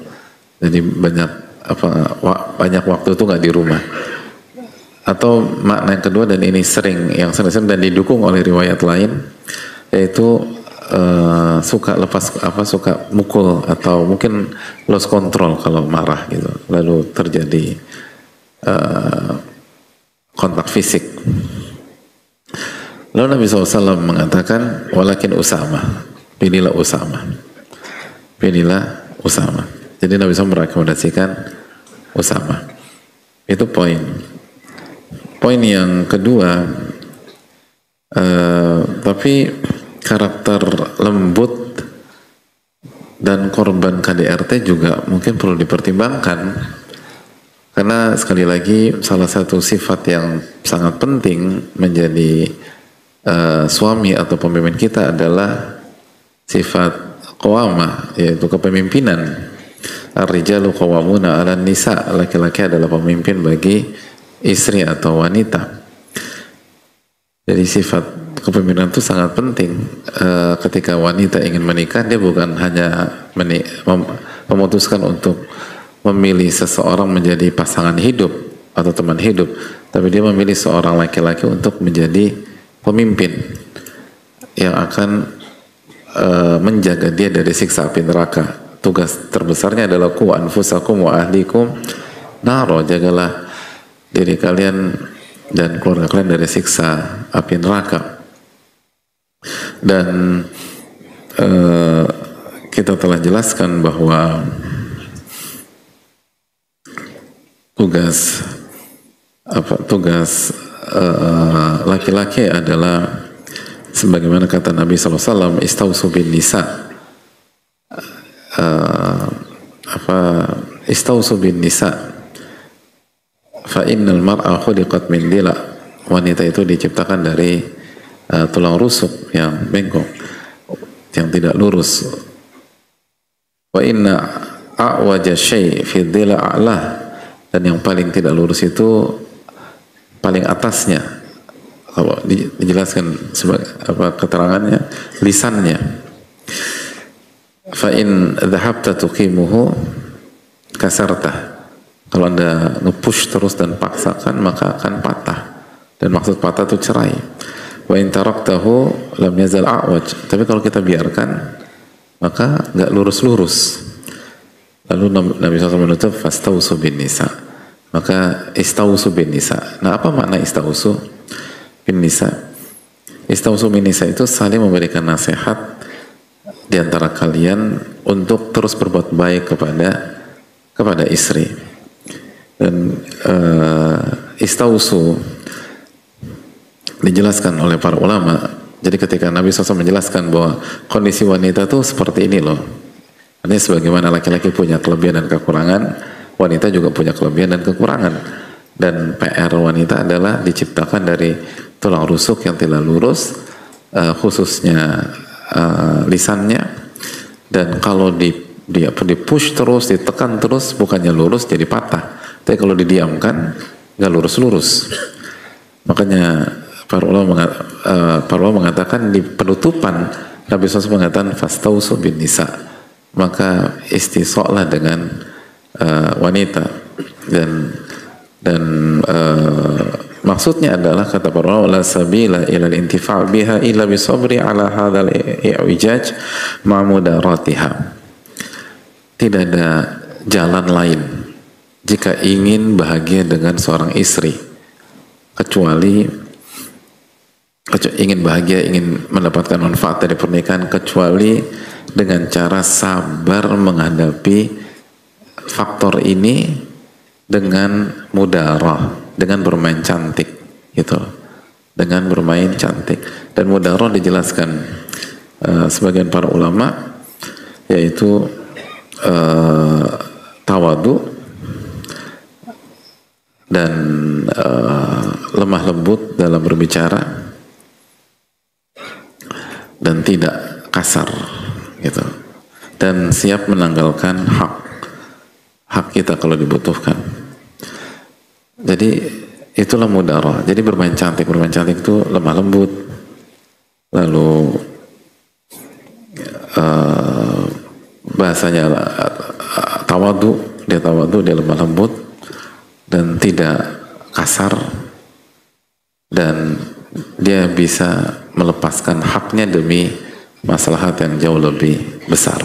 Speaker 1: jadi banyak waktu itu nggak di rumah. Atau makna yang kedua, dan ini sering dan didukung oleh riwayat lain, yaitu suka suka mukul atau mungkin lost control kalau marah gitu, lalu terjadi kontak fisik. Lalu Nabi SAW mengatakan, walakin Usama, pilihlah Usama. Jadi Nabi SAW merekomendasikan Usama. Itu poin yang kedua. Tapi karakter lembut dan korban KDRT juga mungkin perlu dipertimbangkan, karena sekali lagi salah satu sifat yang sangat penting menjadi suami atau pemimpin kita adalah sifat qawamah, yaitu kepemimpinan. Ar-rijalu qawwamuna 'alan nisa, laki-laki adalah pemimpin bagi istri atau wanita. Jadi sifat kepemimpinan itu sangat penting. Ketika wanita ingin menikah, dia bukan hanya memutuskan untuk memilih seseorang menjadi pasangan hidup atau teman hidup, tapi dia memilih seorang laki-laki untuk menjadi pemimpin yang akan menjaga dia dari siksa api neraka. Tugas terbesarnya adalah qu anfusakum wa ahlikum naro, jagalah diri kalian dan keluarga kalian dari siksa api neraka. Dan kita telah jelaskan bahwa tugas laki-laki adalah sebagaimana kata Nabi SAW, istausu bin nisa, istausu bin nisa fa innal mar'a khuliqat min dila, wanita itu diciptakan dari tulang rusuk yang bengkok, yang tidak lurus. Wa inna a'waja syai' fi dila a'lah, dan yang paling tidak lurus itu paling atasnya. Kalau dijelaskan sebagai keterangannya, lisannya. Fa in dhahabta tuqimuhu kasarta, kalau Anda nge-push terus dan paksakan maka akan patah, dan maksud patah itu cerai. Wa in taraktahu lam yazal a'waj, tapi kalau kita biarkan maka nggak lurus-lurus. Lalu Nabi SAW menutup, fastausu bin nisa, maka istausu bin nisa. Nah, apa makna istausu bin nisa? Istausu bin nisa itu saling memberikan nasihat di antara kalian untuk terus berbuat baik kepada istri. Dan istausu dijelaskan oleh para ulama. Jadi ketika Nabi SAW menjelaskan bahwa kondisi wanita itu seperti ini loh, ini sebagaimana laki-laki punya kelebihan dan kekurangan, wanita juga punya kelebihan dan kekurangan. Dan PR wanita adalah diciptakan dari tulang rusuk yang tidak lurus, khususnya lisannya. Dan kalau di push terus, ditekan terus, bukannya lurus jadi patah, tapi kalau didiamkan nggak lurus-lurus. Makanya para ulama mengatakan di penutupan Nabi SAW mengatakan fastausu bin nisa, maka istisqalah dengan wanita. Dan maksudnya adalah, kata para ulama, la sabila ila al-intifa' biha illa bisabri ala hadzal i'wijaj ma mudaratiha. Tidak ada jalan lain jika ingin bahagia dengan seorang istri kecuali ingin bahagia, ingin mendapatkan manfaat dari pernikahan, kecuali dengan cara sabar menghadapi faktor ini dengan mudarah, dengan bermain cantik gitu, dengan bermain cantik. Dan mudarah dijelaskan sebagian para ulama, yaitu tawadu dan lemah lembut dalam berbicara dan tidak kasar gitu, dan siap menanggalkan hak kita kalau dibutuhkan. Jadi itulah mudarah. Jadi bermain cantik itu lemah lembut, lalu bahasanya tawadu, dia lemah lembut dan tidak kasar, dan dia bisa melepaskan haknya demi maslahat yang jauh lebih besar.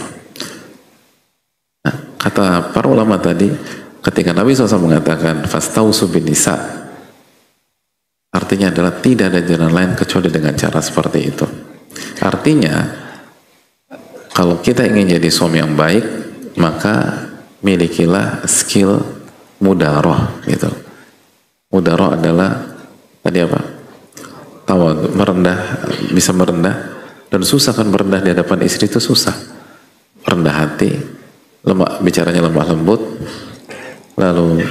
Speaker 1: Nah, kata para ulama tadi, ketika Nabi SAW mengatakan fastausu bin nisa, artinya adalah tidak ada jalan lain kecuali dengan cara seperti itu. Artinya, kalau kita ingin jadi suami yang baik, maka milikilah skill mudarah gitu. Mudarah adalah tadi apa? Tawadu, merendah, bisa merendah. Dan susah kan merendah di hadapan istri, itu susah. Rendah hati, bicaranya lemah lembut, lalu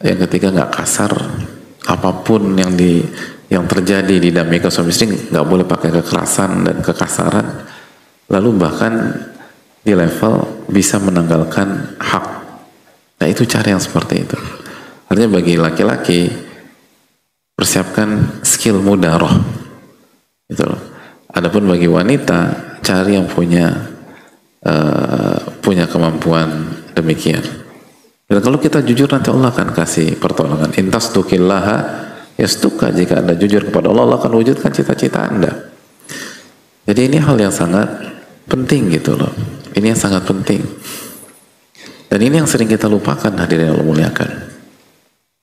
Speaker 1: yang ketiga nggak kasar. Apapun yang terjadi di dinamika suami istri nggak boleh pakai kekerasan dan kekasaran. Lalu bahkan di level bisa menanggalkan hak. Nah, itu cara yang seperti itu. Artinya bagi laki-laki, persiapkan skill mudarah gitu loh. Adapun bagi wanita, cari yang punya kemampuan demikian. Dan kalau kita jujur, nanti Allah akan kasih pertolongan. Intas tukillaha yastuka, jika Anda jujur kepada Allah, Allah akan wujudkan cita-cita Anda. Jadi ini hal yang sangat penting gitu loh. Ini yang sangat penting. Dan ini yang sering kita lupakan, hadirin yang Allah muliakan.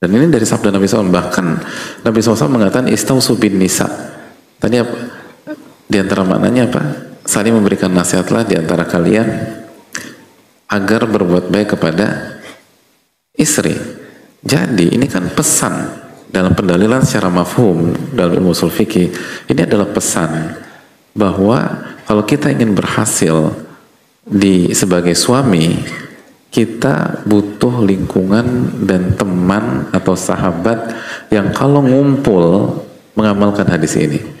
Speaker 1: Dan ini dari sabda Nabi SAW. Bahkan Nabi SAW mengatakan istausu bin nisa. Tadi apa? Di antara maknanya apa? Saling memberikan nasihatlah di antara kalian agar berbuat baik kepada istri. Jadi ini kan pesan dalam pendalilan secara mafhum dalam ilmu ushul fikih. Ini adalah pesan bahwa kalau kita ingin berhasil sebagai suami, kita butuh lingkungan dan teman atau sahabat yang kalau ngumpul mengamalkan hadis ini.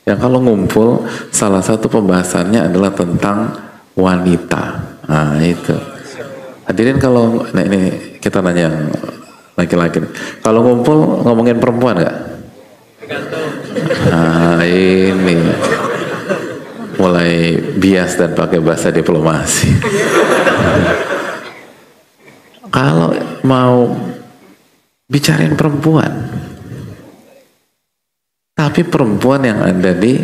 Speaker 1: Yang kalau ngumpul, salah satu pembahasannya adalah tentang wanita. Nah itu. Hadirin, kalau nah ini kita nanya yang laki-laki. Kalau ngumpul ngomongin perempuan nggak? Nah ini mulai bias dan pakai bahasa diplomasi. Kalau mau bicarain perempuan, tapi perempuan yang ada di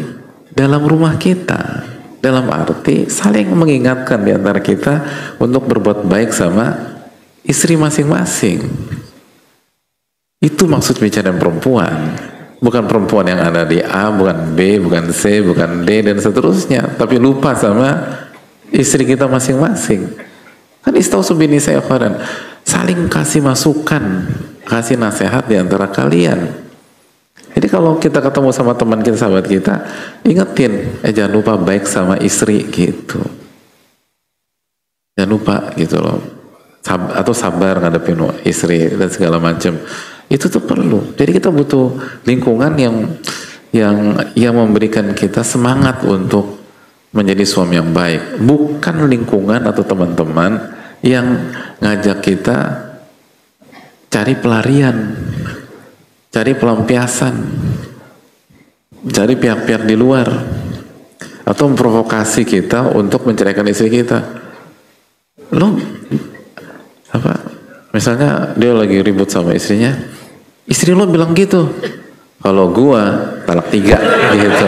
Speaker 1: dalam rumah kita, dalam arti saling mengingatkan di antara kita untuk berbuat baik sama istri masing-masing. Itu maksud bicara perempuan. Bukan perempuan yang ada di A, bukan B, bukan C, bukan D, dan seterusnya. Tapi lupa sama istri kita masing-masing. Kan istausu bin nisa khairan. Saling kasih masukan, kasih nasihat di antara kalian. Jadi kalau kita ketemu sama teman kita, sahabat kita, ingetin, jangan lupa baik sama istri gitu. Jangan lupa gitu loh. Atau sabar ngadepin istri dan segala macam. Itu tuh perlu. Jadi kita butuh lingkungan yang memberikan kita semangat untuk menjadi suami yang baik. Bukan lingkungan atau teman-teman yang ngajak kita cari pelarian, cari pelampiasan, cari pihak-pihak di luar, atau memprovokasi kita untuk menceraikan istri kita. Lo apa? Misalnya dia lagi ribut sama istrinya, istri lo bilang gitu, kalau gua talak 3 gitu.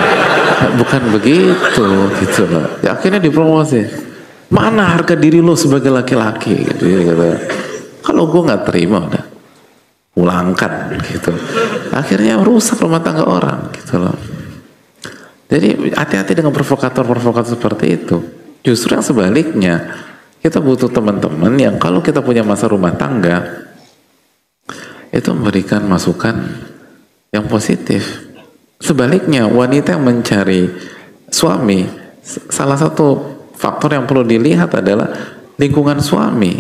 Speaker 1: Bukan begitu gitu loh. Ya, akhirnya dipromosi. Mana harga diri lo sebagai laki-laki gitu, gitu. Kalau gua nggak terima udah pulangkan gitu. Akhirnya rusak rumah tangga orang gitu loh. Jadi hati-hati dengan provokator-provokator seperti itu. Justru yang sebaliknya, kita butuh teman-teman yang kalau kita punya masa rumah tangga itu memberikan masukan yang positif. Sebaliknya, wanita yang mencari suami, salah satu faktor yang perlu dilihat adalah lingkungan suami.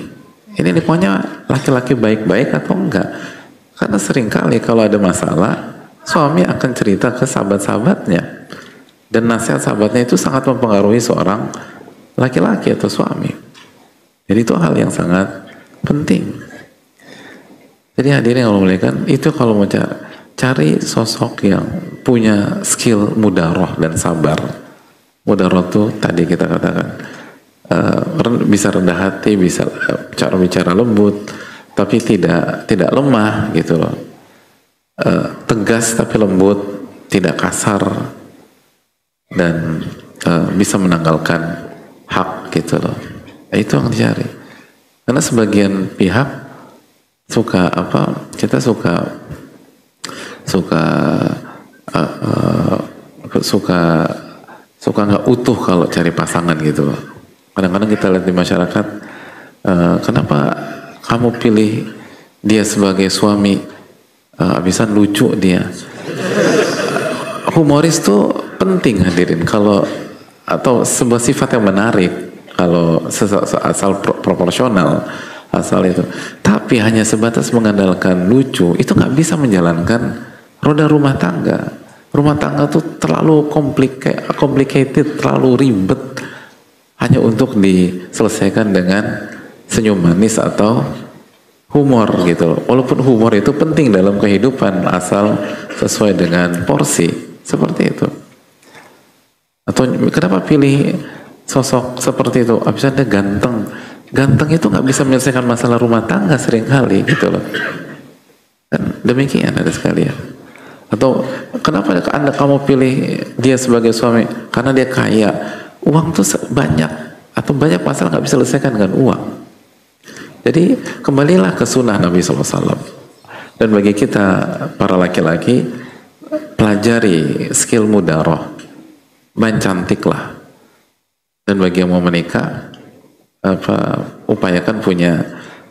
Speaker 1: Ini lingkungannya laki-laki baik-baik atau enggak? Karena seringkali kalau ada masalah, suami akan cerita ke sahabat-sahabatnya, dan nasihat sahabatnya itu sangat mempengaruhi seorang laki-laki atau suami. Jadi itu hal yang sangat penting. Jadi hadirin yang Allah muliakan, itu kalau mau cari sosok yang punya skill mudaroh dan sabar. Mudaroh itu tadi kita katakan bisa rendah hati, bisa cara bicara lembut, tapi tidak lemah gitu loh. Tegas tapi lembut, tidak kasar, dan bisa menanggalkan hak gitu loh. Itu yang dicari. Karena sebagian pihak suka kita suka nggak utuh kalau cari pasangan gitu loh. Kadang-kadang kita lihat di masyarakat, kenapa kamu pilih dia sebagai suami, abisan lucu dia. Humoris tuh penting hadirin, kalau atau sebuah sifat yang menarik kalau asal proporsional, asal itu. Tapi hanya sebatas mengandalkan lucu itu nggak bisa menjalankan roda rumah tangga. Rumah tangga tuh terlalu complicated, terlalu ribet hanya untuk diselesaikan dengan senyum manis atau humor gitu. Walaupun humor itu penting dalam kehidupan asal sesuai dengan porsi, seperti itu. Atau kenapa pilih sosok seperti itu? Abis ada ganteng. Ganteng itu nggak bisa menyelesaikan masalah rumah tangga seringkali gitu loh. Dan demikian ada sekalian. Atau kenapa kamu pilih dia sebagai suami? Karena dia kaya. Uang tuh banyak, atau banyak masalah nggak bisa selesaikan dengan uang. Jadi kembalilah ke sunnah Nabi SAW. Dan bagi kita para laki-laki, pelajari skill mudaroh, main cantik lah. Dan bagi yang mau menikah, upayakan punya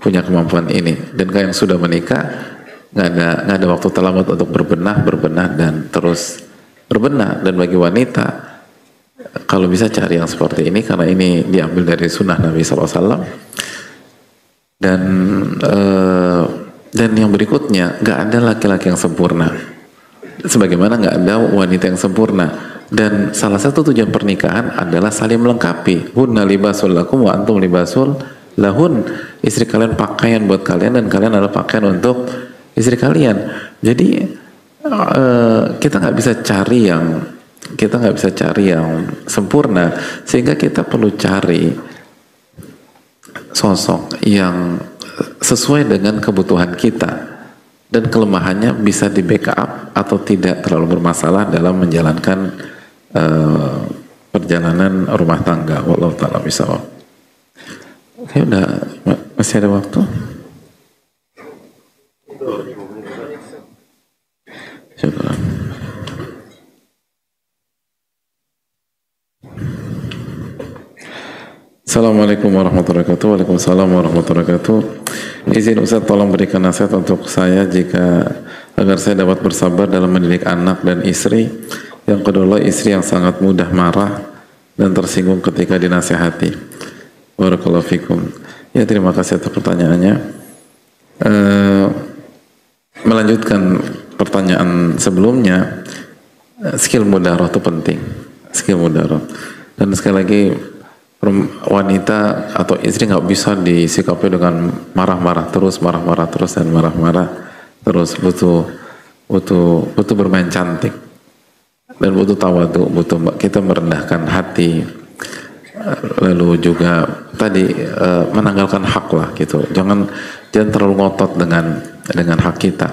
Speaker 1: kemampuan ini. Dan kalau yang sudah menikah, nggak ada waktu terlambat untuk berbenah dan terus berbenah. Dan bagi wanita, kalau bisa cari yang seperti ini, karena ini diambil dari sunnah Nabi SAW. Dan yang berikutnya, nggak ada laki-laki yang sempurna, sebagaimana nggak ada wanita yang sempurna. Dan salah satu tujuan pernikahan adalah saling melengkapi. Hunna libasul lakum wa antum libasul lahun. Istri kalian pakaian buat kalian, dan kalian adalah pakaian untuk istri kalian. Jadi kita nggak bisa cari yang sempurna, sehingga kita perlu cari sosok yang sesuai dengan kebutuhan kita, dan kelemahannya bisa di backup atau tidak terlalu bermasalah dalam menjalankan perjalanan rumah tangga. Wallahu ta'ala bishawab. Oke, udah masih ada waktu. Syukur. Assalamualaikum warahmatullahi wabarakatuh. Waalaikumsalam warahmatullahi wabarakatuh. Izin Ustaz, tolong berikan nasihat untuk saya agar saya dapat bersabar dalam mendidik anak dan istri. Yang kedua, istri yang sangat mudah marah dan tersinggung ketika dinasihati. Barakallahu fikum. Ya, terima kasih atas pertanyaannya. Melanjutkan pertanyaan sebelumnya, skill mudaroh itu penting. Skill mudaroh. Dan sekali lagi, wanita atau istri nggak bisa disikapi dengan marah-marah terus dan marah-marah terus. Butuh bermain cantik, dan butuh tawadu, butuh kita merendahkan hati, lalu juga tadi menanggalkan hak lah gitu. jangan terlalu ngotot dengan hak kita.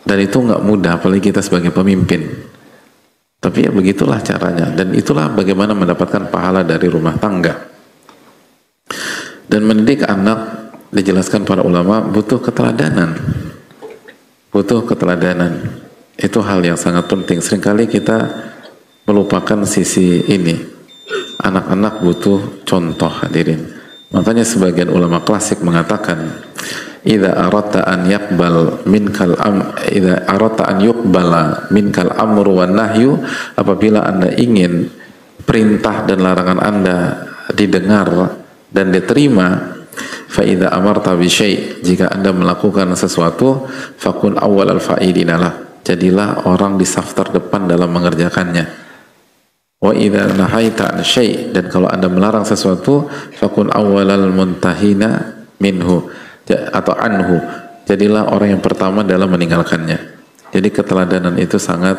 Speaker 1: Dan itu nggak mudah, apalagi kita sebagai pemimpin. Tapi ya begitulah caranya, dan itulah bagaimana mendapatkan pahala dari rumah tangga. Dan mendidik anak, dijelaskan para ulama, butuh keteladanan. Butuh keteladanan. Itu hal yang sangat penting. Seringkali kita melupakan sisi ini. Anak-anak butuh contoh, hadirin. Makanya sebagian ulama klasik mengatakan, idza aradta an yaqbal minkal idza aradta an yuqbala minkal amru wan nahyu, apabila Anda ingin perintah dan larangan Anda didengar dan diterima, fa idza amarta bi syai', jika Anda melakukan sesuatu, fakun awwal al-fa'ilina lah, jadilah orang di saf terdepan dalam mengerjakannya. Wa idza nahaita an syai', dan kalau Anda melarang sesuatu, fakun awwalal muntahina minhu atau anhu, jadilah orang yang pertama dalam meninggalkannya. Jadi keteladanan itu sangat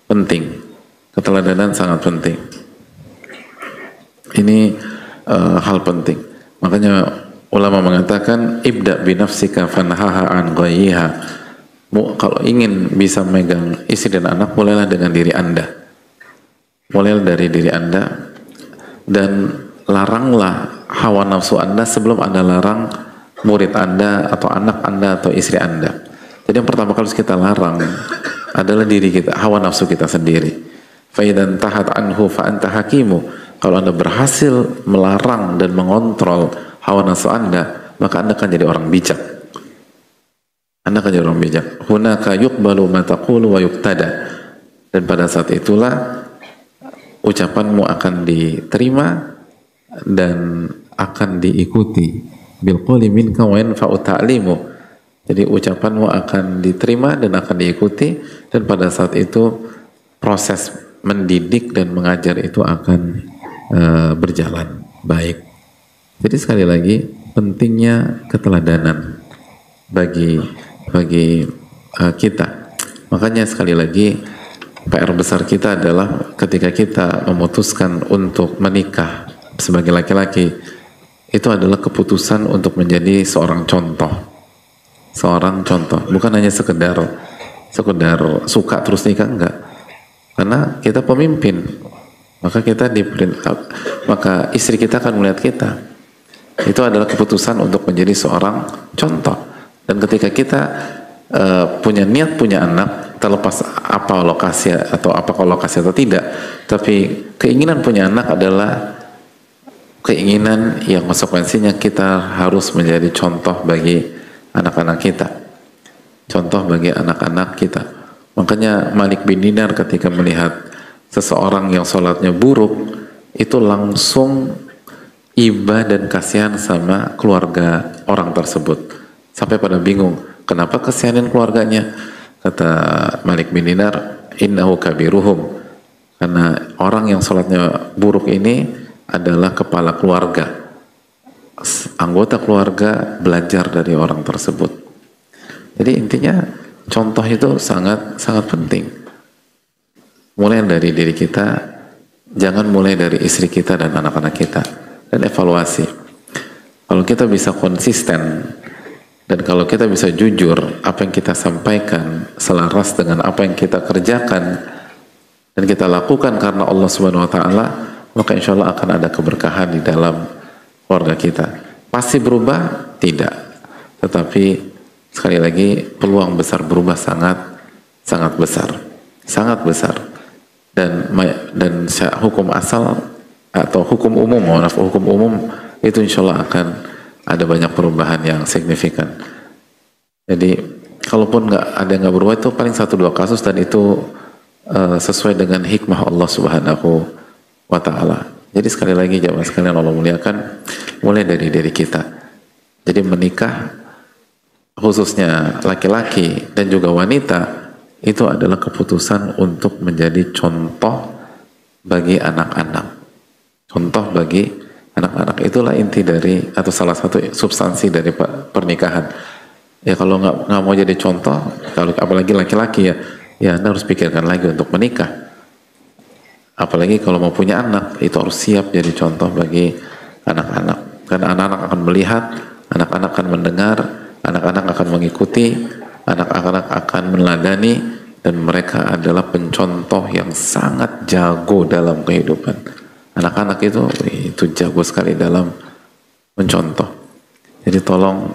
Speaker 1: penting. Keteladanan sangat penting. Ini hal penting. Makanya ulama mengatakan ibda binafsika fanhaha an ghayyiha. Kalau ingin bisa megang istri dan anak, mulailah dengan diri Anda. Mulailah dari diri Anda, dan laranglah hawa nafsu Anda sebelum Anda larang murid Anda atau anak Anda atau istri Anda. Jadi yang pertama kali kita larang adalah diri kita, hawa nafsu kita sendiri. Fa idzan tahat anhu fa anta hakimu. Kalau Anda berhasil melarang dan mengontrol hawa nafsu Anda, maka Anda akan jadi orang bijak. Anda akan jadi orang bijak. Hunaka yuqbalu ma taqulu wa yuqtada. Dan pada saat itulah ucapanmu akan diterima dan akan diikuti. Bil qawli minka wa yanfa'u ta'limu. Jadi ucapanmu akan diterima dan akan diikuti, dan pada saat itu proses mendidik dan mengajar itu akan berjalan baik. Jadi sekali lagi pentingnya keteladanan bagi kita. Makanya sekali lagi PR besar kita adalah ketika kita memutuskan untuk menikah sebagai laki-laki, itu adalah keputusan untuk menjadi seorang contoh. Seorang contoh, bukan hanya sekedar suka terus nikah, enggak. Karena kita pemimpin, maka maka istri kita akan melihat kita. Itu adalah keputusan untuk menjadi seorang contoh. Dan ketika kita punya niat punya anak, terlepas apa lokasi atau tidak, tapi keinginan punya anak adalah keinginan yang konsekuensinya kita harus menjadi contoh bagi anak-anak kita, contoh bagi anak-anak kita. Makanya Malik bin Dinar ketika melihat seseorang yang sholatnya buruk, itu langsung iba dan kasihan sama keluarga orang tersebut, sampai pada bingung, kenapa kasihanin keluarganya? Kata Malik bin Dinar, innahu kabiruhum, karena orang yang sholatnya buruk ini adalah kepala keluarga, anggota keluarga belajar dari orang tersebut. Jadi intinya contoh itu sangat penting. Mulai dari diri kita, jangan mulai dari istri kita dan anak-anak kita, dan evaluasi. Kalau kita bisa konsisten dan kalau kita bisa jujur, apa yang kita sampaikan selaras dengan apa yang kita kerjakan dan kita lakukan karena Allah Subhanahu wa taala, maka insya Allah akan ada keberkahan di dalam keluarga kita. Pasti berubah? Tidak. Tetapi sekali lagi peluang besar berubah sangat besar. Sangat besar. Dan hukum asal atau hukum umum itu insya Allah akan ada banyak perubahan yang signifikan. Jadi kalaupun ada yang nggak berubah, itu paling 1-2 kasus, dan itu sesuai dengan hikmah Allah Subhanahu wa ta'ala. Jadi sekali lagi jamaah sekalian Allah muliakan, mulai dari diri kita. Jadi menikah, khususnya laki-laki dan juga wanita, itu adalah keputusan untuk menjadi contoh bagi anak-anak. Contoh bagi anak-anak, itulah inti dari, atau salah satu substansi dari pernikahan. Ya kalau nggak mau jadi contoh, kalau apalagi laki-laki ya Anda harus pikirkan lagi untuk menikah. Apalagi kalau mau punya anak, itu harus siap jadi contoh bagi anak-anak. Karena anak-anak akan melihat Anak-anak akan mendengar, anak-anak akan mengikuti, anak-anak akan meneladani, dan mereka adalah pencontoh yang sangat jago dalam kehidupan. Anak-anak itu jago sekali dalam mencontoh. Jadi tolong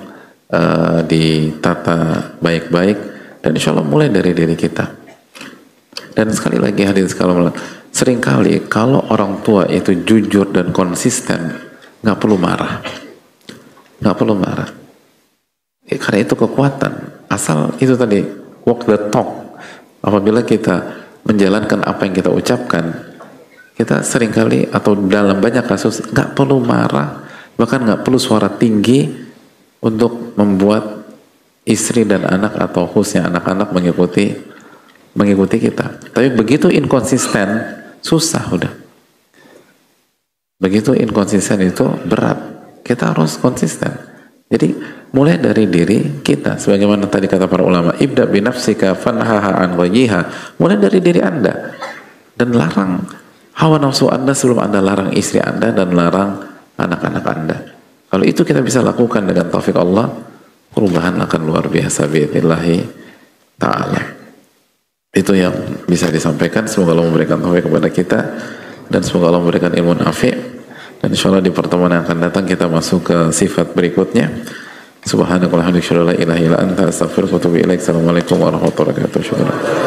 Speaker 1: ditata baik-baik, dan insya Allah mulai dari diri kita. Dan sekali lagi hadirin sekalian, seringkali kalau orang tua itu jujur dan konsisten, nggak perlu marah, nggak perlu marah. Karena itu kekuatan. Asal itu tadi, walk the talk. Apabila kita menjalankan apa yang kita ucapkan, kita seringkali atau dalam banyak kasus nggak perlu marah, bahkan nggak perlu suara tinggi untuk membuat istri dan anak atau khususnya anak-anak mengikuti kita. Tapi begitu inkonsisten, susah udah. Begitu inkonsisten itu berat. Kita harus konsisten. Jadi mulai dari diri kita, sebagaimana tadi kata para ulama, ibda binafsika fanhaha an ghayyiha. Mulai dari diri Anda dan larang hawa nafsu Anda sebelum Anda larang istri Anda dan larang anak-anak Anda. Kalau itu kita bisa lakukan dengan taufik Allah, perubahan akan luar biasa biidznillah ta'ala. Itu yang bisa disampaikan. Semoga Allah memberikan taufik kepada kita, dan semoga Allah memberikan ilmu nafi'. Dan insya Allah di pertemuan yang akan datang kita masuk ke sifat berikutnya. Subhanakallahumma wa bihamdika, la ilaha illa anta, astaghfiruka wa atubu ilaik. Assalamualaikum warahmatullahi wabarakatuh.